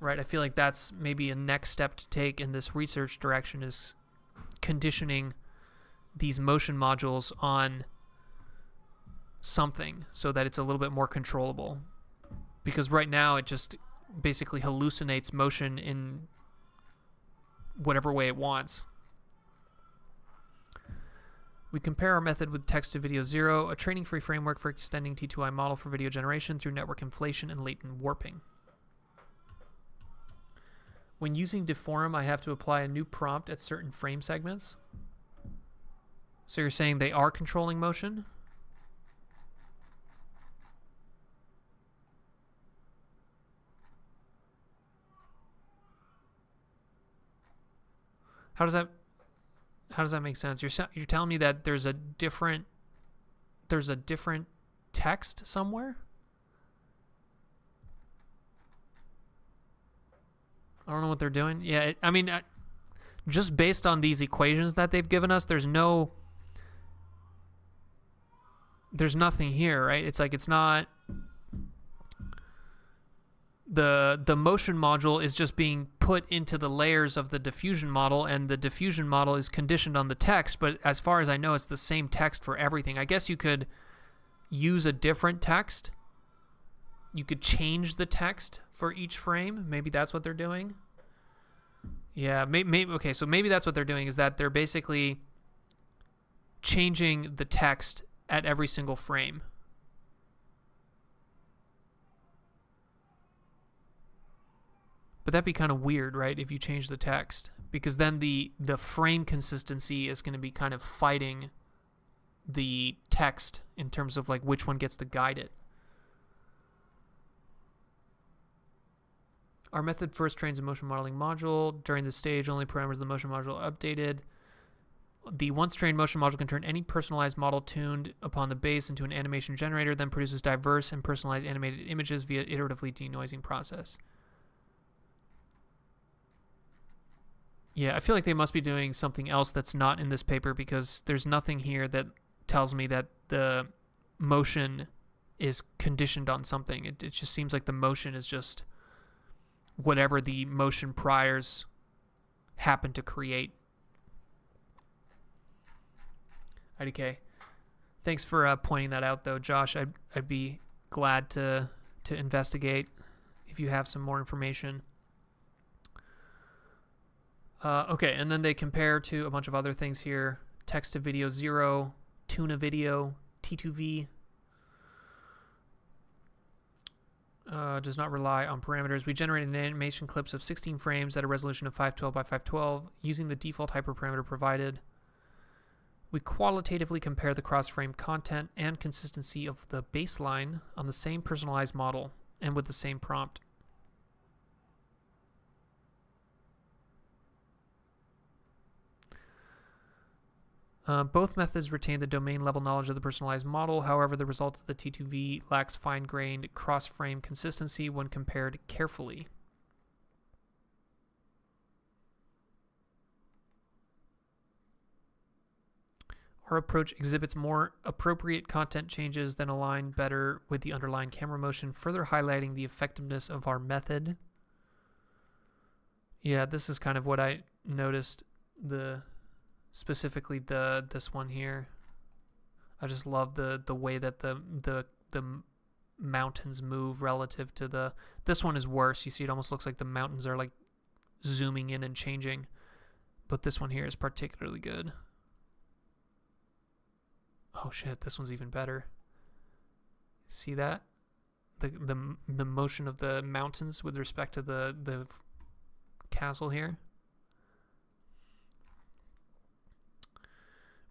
Right, I feel like that's maybe a next step to take in this research direction, is conditioning these motion modules on something so that it's a little bit more controllable. Because right now it just basically hallucinates motion in whatever way it wants. We compare our method with Text to Video 0, a training-free framework for extending T2I model for video generation through network inflation and latent warping. When using Deforum, I have to apply a new prompt at certain frame segments. So you're saying they are controlling motion? How does that make sense? You're telling me that there's a different text somewhere? I don't know what they're doing. Yeah, I mean, just based on these equations that they've given us, there's nothing here, right? It's like it's not the motion module is just being put into the layers of the diffusion model, and the diffusion model is conditioned on the text, but as far as I know, it's the same text for everything. I guess you could use a different text. You could change the text for each frame. Maybe that's what they're doing. Yeah, maybe okay, so maybe that's what they're doing, is that they're basically changing the text at every single frame. But that'd be kind of weird, right, if you change the text, because then the frame consistency is going to be kind of fighting the text in terms of like which one gets to guide it. Our method first trains a motion modeling module. During this stage, only parameters of the motion module are updated. The once trained motion module can turn any personalized model tuned upon the base into an animation generator, then produces diverse and personalized animated images via iteratively denoising process. Yeah, I feel like they must be doing something else that's not in this paper, because there's nothing here that tells me that the motion is conditioned on something. It just seems like the motion is just whatever the motion priors happen to create. IDK. Thanks for pointing that out, though, Josh. I'd be glad to investigate if you have some more information. Okay, and then they compare to a bunch of other things here. Text to video 0, tuna video, T2V. Does not rely on parameters. We generated animation clips of 16 frames at a resolution of 512 by 512 using the default hyperparameter provided. We qualitatively compare the cross-frame content and consistency of the baseline on the same personalized model and with the same prompt. Both methods retain the domain-level knowledge of the personalized model. However, the result of the T2V lacks fine-grained cross-frame consistency when compared carefully. Our approach exhibits more appropriate content changes than align better with the underlying camera motion, further highlighting the effectiveness of our method. Yeah, this is kind of what I noticed, specifically this one here. I just love the way that the mountains move relative to this one is worse. You see, it almost looks like the mountains are like zooming in and changing, but this one here is particularly good. Oh shit, this one's even better. See that? The motion of the mountains with respect to the castle here.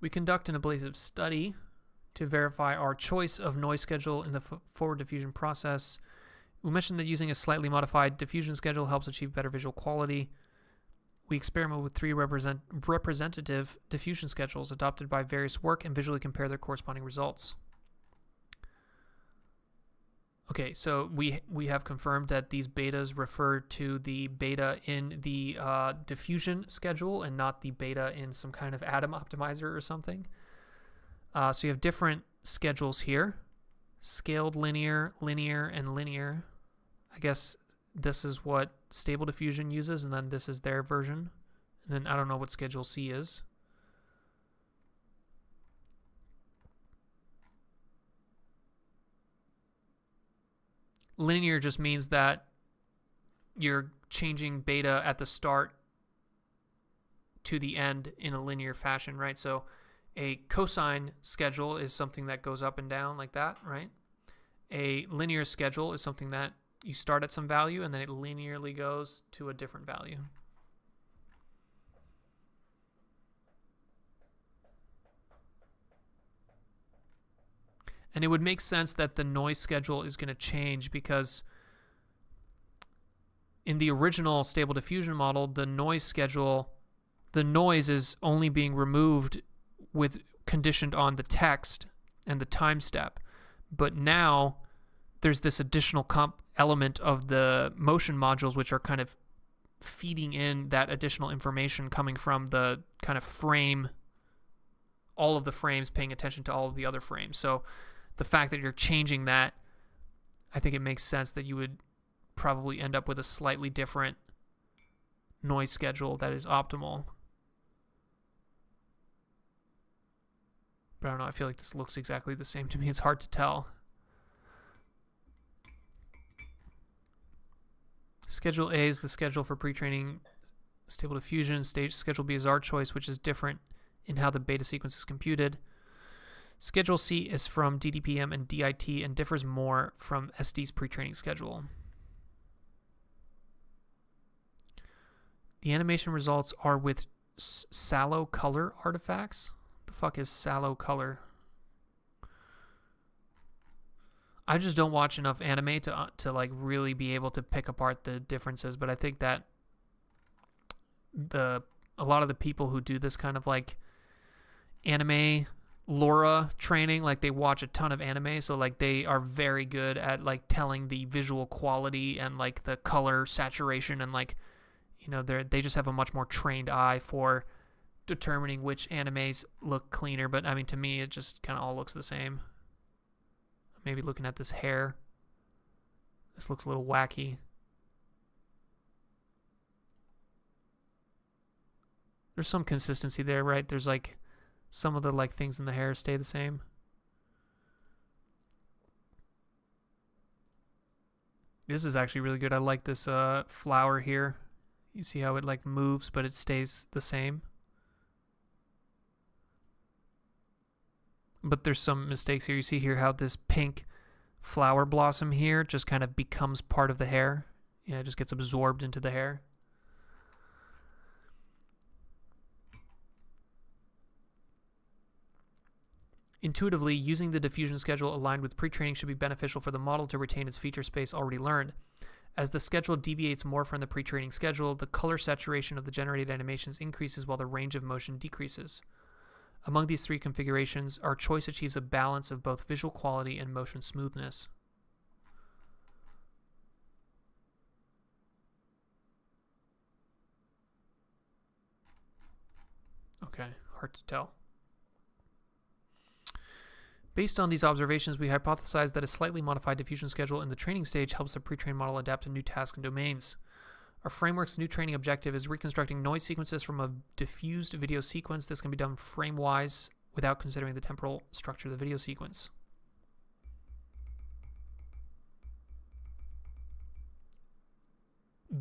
We conduct an ablative study to verify our choice of noise schedule in the forward diffusion process. We mentioned that using a slightly modified diffusion schedule helps achieve better visual quality. We experiment with 3 representative diffusion schedules adopted by various work and visually compare their corresponding results. Okay, so we have confirmed that these betas refer to the beta in the diffusion schedule and not the beta in some kind of atom optimizer or something. So you have different schedules here: scaled linear, linear, and linear. I guess this is what Stable Diffusion uses, and then this is their version. And then I don't know what Schedule C is. Linear just means that you're changing beta at the start to the end in a linear fashion, right? So a cosine schedule is something that goes up and down like that, right? A linear schedule is something that you start at some value and then it linearly goes to a different value. And it would make sense that the noise schedule is going to change, because in the original Stable Diffusion model, the noise schedule, the noise is only being removed with conditioned on the text and the time step. But now there's this additional element of the motion modules, which are kind of feeding in that additional information coming from the kind of frame, all of the frames paying attention to all of the other frames. So the fact that you're changing that, I think it makes sense that you would probably end up with a slightly different noise schedule that is optimal. But I don't know, I feel like this looks exactly the same to me. It's hard to tell. Schedule A is the schedule for pre-training Stable Diffusion. Schedule B is our choice, which is different in how the beta sequence is computed. Schedule C is from DDPM and DIT and differs more from SD's pre-training schedule. The animation results are with sallow color artifacts. The fuck is sallow color? I just don't watch enough anime to like really be able to pick apart the differences, but I think that a lot of the people who do this kind of like anime Laura training, like they watch a ton of anime, so like they are very good at like telling the visual quality and like the color saturation, and like, you know, they just have a much more trained eye for determining which animes look cleaner. But I mean, to me, it just kind of all looks the same. Maybe looking at this hair, this looks a little wacky. There's some consistency there, right? There's like some of the like things in the hair stay the same. This is actually really good. I like this flower here. You see how it like moves, but it stays the same. But there's some mistakes here. You see here how this pink flower blossom here just kind of becomes part of the hair. Yeah, it just gets absorbed into the hair. Intuitively, using the diffusion schedule aligned with pre-training should be beneficial for the model to retain its feature space already learned. As the schedule deviates more from the pre-training schedule, the color saturation of the generated animations increases while the range of motion decreases. Among these three configurations, our choice achieves a balance of both visual quality and motion smoothness. Okay, hard to tell. Based on these observations, we hypothesized that a slightly modified diffusion schedule in the training stage helps the pre-trained model adapt to new tasks and domains. Our framework's new training objective is reconstructing noise sequences from a diffused video sequence. This can be done frame-wise without considering the temporal structure of the video sequence.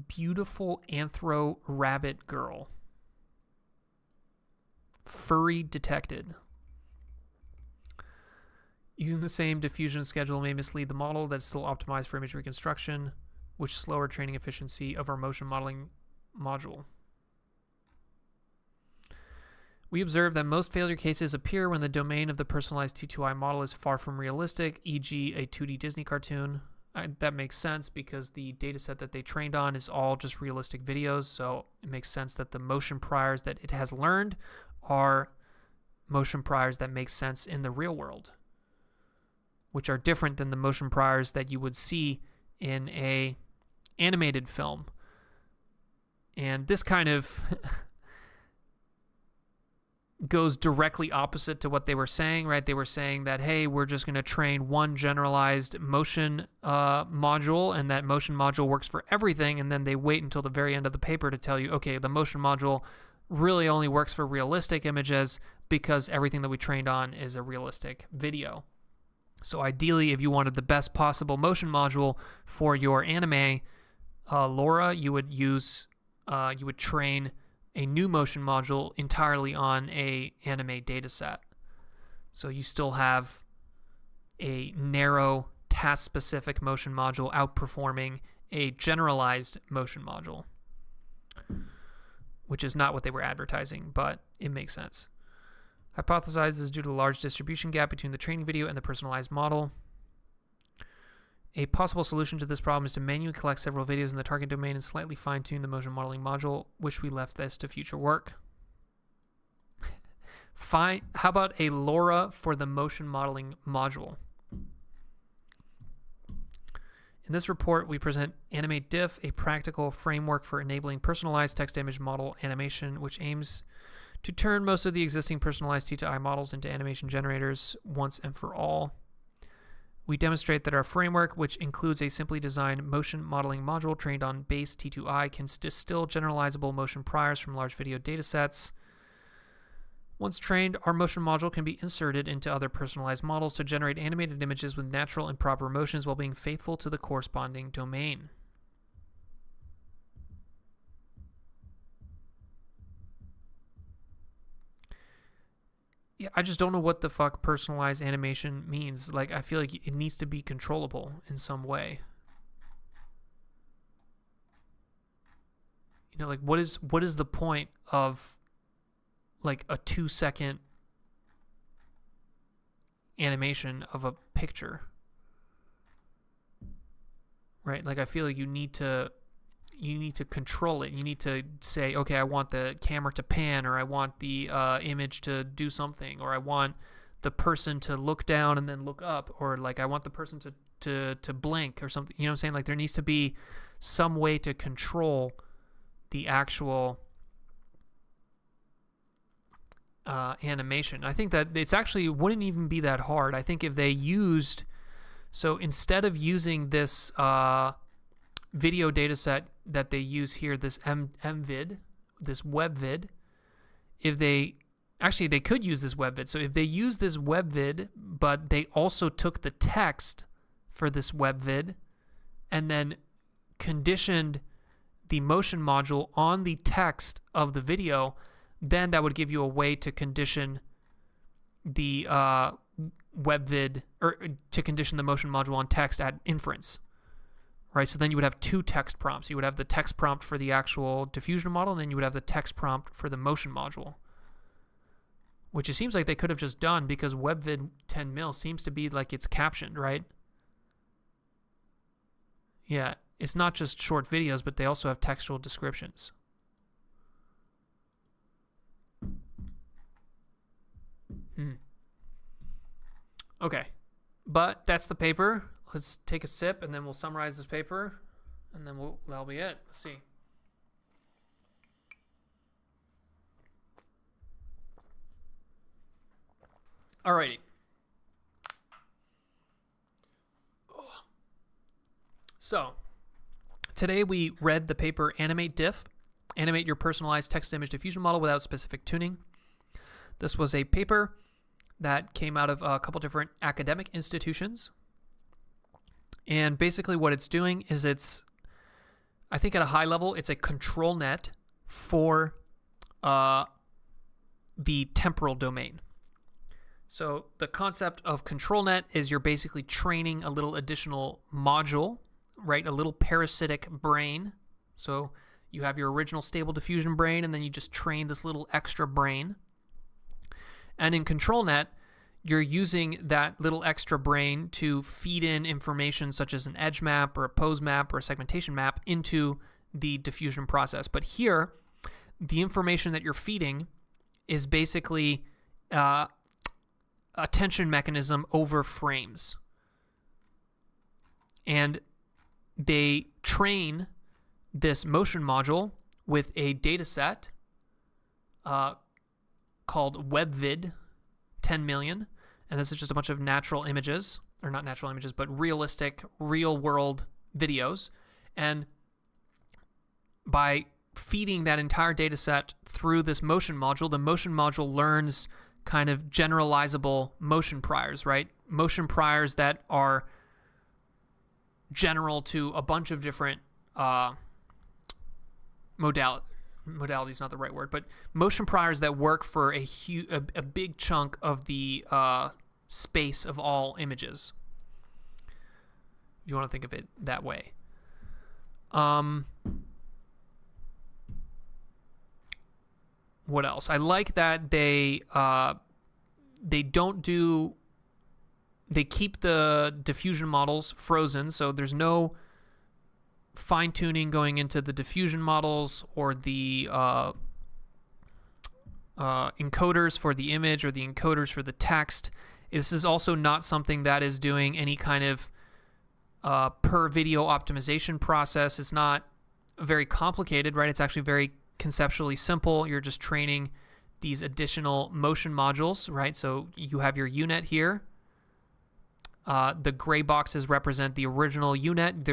Beautiful anthro rabbit girl. Furry detected. Using the same diffusion schedule may mislead the model that's still optimized for image reconstruction, which slower training efficiency of our motion modeling module. We observe that most failure cases appear when the domain of the personalized T2I model is far from realistic, e.g. a 2D Disney cartoon. That makes sense because the dataset that they trained on is all just realistic videos, so it makes sense that the motion priors that it has learned are motion priors that make sense in the real world, which are different than the motion priors that you would see in a animated film. And this kind of goes directly opposite to what they were saying, right? They were saying that, hey, we're just going to train one generalized motion module, and that motion module works for everything, and then they wait until the very end of the paper to tell you, okay, the motion module really only works for realistic images because everything that we trained on is a realistic video. So ideally, if you wanted the best possible motion module for your anime, Laura, you would train a new motion module entirely on a anime dataset. So you still have a narrow task-specific motion module outperforming a generalized motion module, which is not what they were advertising, but it makes sense. Hypothesized is due to the large distribution gap between the training video and the personalized model. A possible solution to this problem is to manually collect several videos in the target domain and slightly fine-tune the motion modeling module. Wish we left this to future work. Fine. How about a LoRa for the motion modeling module? In this report, we present AnimateDiff, a practical framework for enabling personalized text-image model animation, which aims to turn most of the existing personalized T2I models into animation generators once and for all. We demonstrate that our framework, which includes a simply designed motion modeling module trained on base T2I, can distill generalizable motion priors from large video datasets. Once trained, our motion module can be inserted into other personalized models to generate animated images with natural and proper motions while being faithful to the corresponding domain. yeah, I just don't know what the fuck personalized animation means. Like, I feel like it needs to be controllable in some way. You know, like what is the point of like a 2-second animation of a picture? Right? Like I feel like you need to control it. You need to say, okay, I want the camera to pan, or I want the image to do something, or I want the person to look down and then look up, or like I want the person to blink or something. You know what I'm saying? Like there needs to be some way to control the actual animation. I think that it's actually wouldn't even be that hard. I think if they used, so instead of using this video data set that they use here, this mvid, this webvid, if they actually they could use this webvid. So if they use this webvid, but they also took the text for this webvid and then conditioned the motion module on the text of the video, then that would give you a way to condition the webvid, or to condition the motion module on text at inference. Right, so then you would have two text prompts. You would have the text prompt for the actual diffusion model, and then you would have the text prompt for the motion module. Which it seems like they could have just done, because webvid 10 mil seems to be like it's captioned, right? Yeah, it's not just short videos, but they also have textual descriptions. Okay, but that's the paper. Let's take a sip, and then we'll summarize this paper, and then that'll be it. Let's see. Alrighty. So, today we read the paper AnimateDiff, Animate Your Personalized Text-to-Image Diffusion Model Without Specific Tuning. This was a paper that came out of a couple different academic institutions. And basically what it's doing is I think at a high level, it's a control net for the temporal domain. So the concept of control net is you're basically training a little additional module, right? A little parasitic brain. So you have your original stable diffusion brain, and then you just train this little extra brain. And in control net, you're using that little extra brain to feed in information such as an edge map or a pose map or a segmentation map into the diffusion process. But here, the information that you're feeding is basically a attention mechanism over frames. And they train this motion module with a data set called WebVid 10 million. And this is just a bunch of natural images, or not natural images, but realistic, real-world videos. And by feeding that entire data set through this motion module, the motion module learns kind of generalizable motion priors, right? Motion priors that are general to a bunch of different modality is not the right word, but motion priors that work for a big chunk of the space of all images. If you want to think of it that way. What else? I like that they keep the diffusion models frozen, so there's no fine-tuning going into the diffusion models or the encoders for the image or the encoders for the text. This is also not something that is doing any kind of per video optimization process. It's not very complicated, right? It's actually very conceptually simple. You're just training these additional motion modules, right? So you have your UNet here. The gray boxes represent the original UNet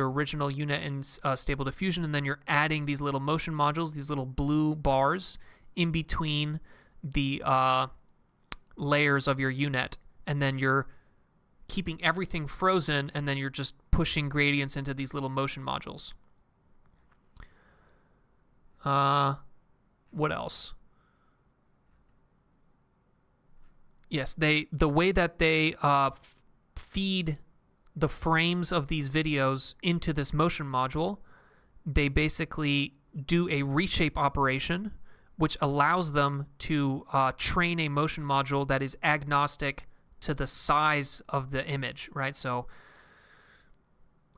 in Stable Diffusion, and then you're adding these little motion modules, these little blue bars in between the layers of your UNet, and then you're keeping everything frozen, and then you're just pushing gradients into these little motion modules. What else? Yes, the way that they feed the frames of these videos into this motion module, they basically do a reshape operation, which allows them to train a motion module that is agnostic to the size of the image, right? So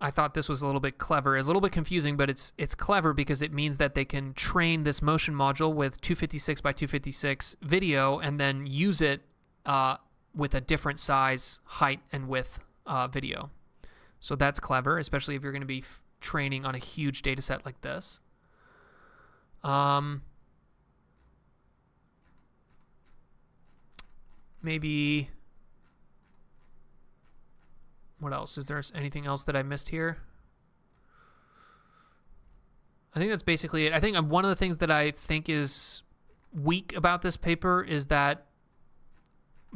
I thought this was a little bit clever. It's a little bit confusing, but it's clever because it means that they can train this motion module with 256 by 256 video and then use it with a different size, height, and width video. So that's clever, especially if you're going to be training on a huge data set like this. Maybe... What else? Is there anything else that I missed here? I think that's basically it. I think one of the things that I think is weak about this paper is that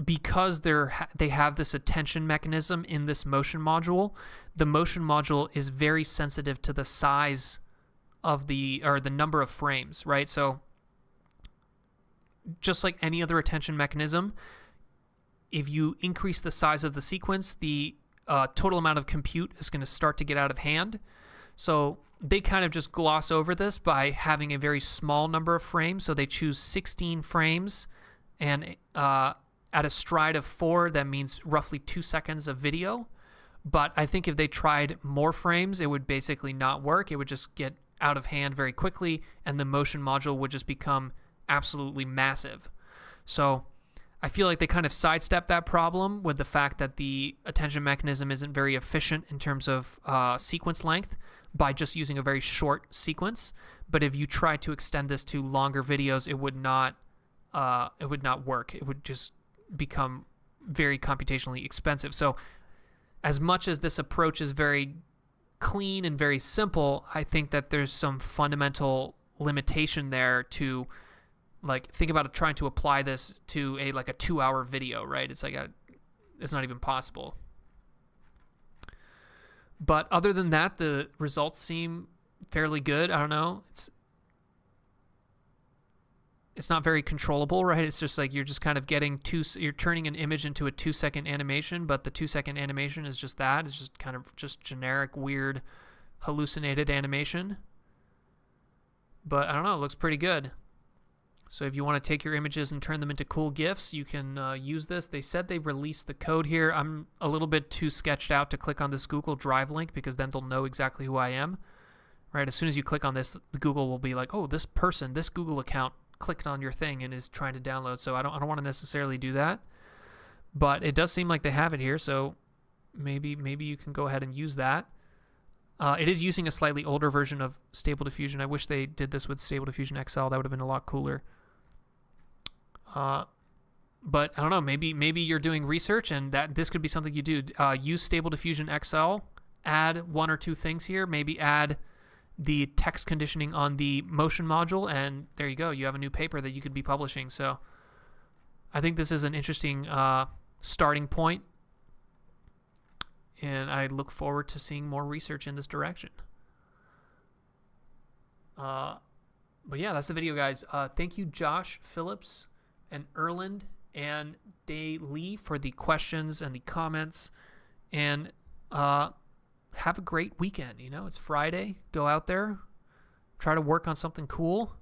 because they have this attention mechanism in this motion module, the motion module is very sensitive to the size of the number of frames, right? So just like any other attention mechanism, if you increase the size of the sequence, the total amount of compute is going to start to get out of hand. So they kind of just gloss over this by having a very small number of frames. So they choose 16 frames, and at a stride of 4, that means roughly 2 seconds of video. But I think if they tried more frames, it would basically not work. It would just get out of hand very quickly, and the motion module would just become absolutely massive. So I feel like they kind of sidestep that problem with the fact that the attention mechanism isn't very efficient in terms of sequence length by just using a very short sequence. But if you try to extend this to longer videos, it would not work. It would just become very computationally expensive. So as much as this approach is very clean and very simple, I think that there's some fundamental limitation there to, like, think about trying to apply this to a 2-hour video, right? It's it's not even possible. But other than that, the results seem fairly good. I don't know. It's not very controllable, right? It's just like you're just kind of you're turning an image into a 2-second animation, but the 2-second animation is just that. It's just kind of just generic, weird, hallucinated animation. But I don't know. It looks pretty good. So if you want to take your images and turn them into cool GIFs, you can use this. They said they released the code here. I'm a little bit too sketched out to click on this Google Drive link because then they'll know exactly who I am. Right? As soon as you click on this, Google will be like, oh, this Google account clicked on your thing and is trying to download. So I don't want to necessarily do that. But it does seem like they have it here, so maybe you can go ahead and use that. It is using a slightly older version of Stable Diffusion. I wish they did this with Stable Diffusion XL. That would have been a lot cooler. But I don't know. Maybe you're doing research, and that this could be something you do. Use Stable Diffusion XL. Add 1 or 2 things here. Maybe add the text conditioning on the motion module, and there you go. You have a new paper that you could be publishing. So I think this is an interesting starting point. And I look forward to seeing more research in this direction. But yeah, that's the video, guys. Thank you, Josh Phillips and Erland and Day Lee, for the questions and the comments. And have a great weekend. You know, it's Friday. Go out there. Try to work on something cool.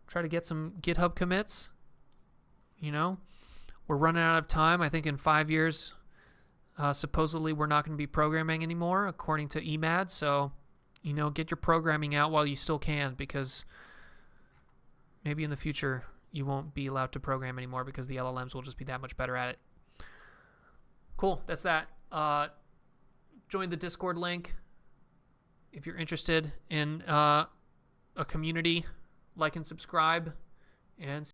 Try to get some GitHub commits. You know, we're running out of time. I think in 5 years... supposedly we're not going to be programming anymore, according to EMAD. So, you know, get your programming out while you still can, because maybe in the future you won't be allowed to program anymore because the LLMs will just be that much better at it. Cool. That's that. Join the Discord link if you're interested in a community. Like and subscribe, and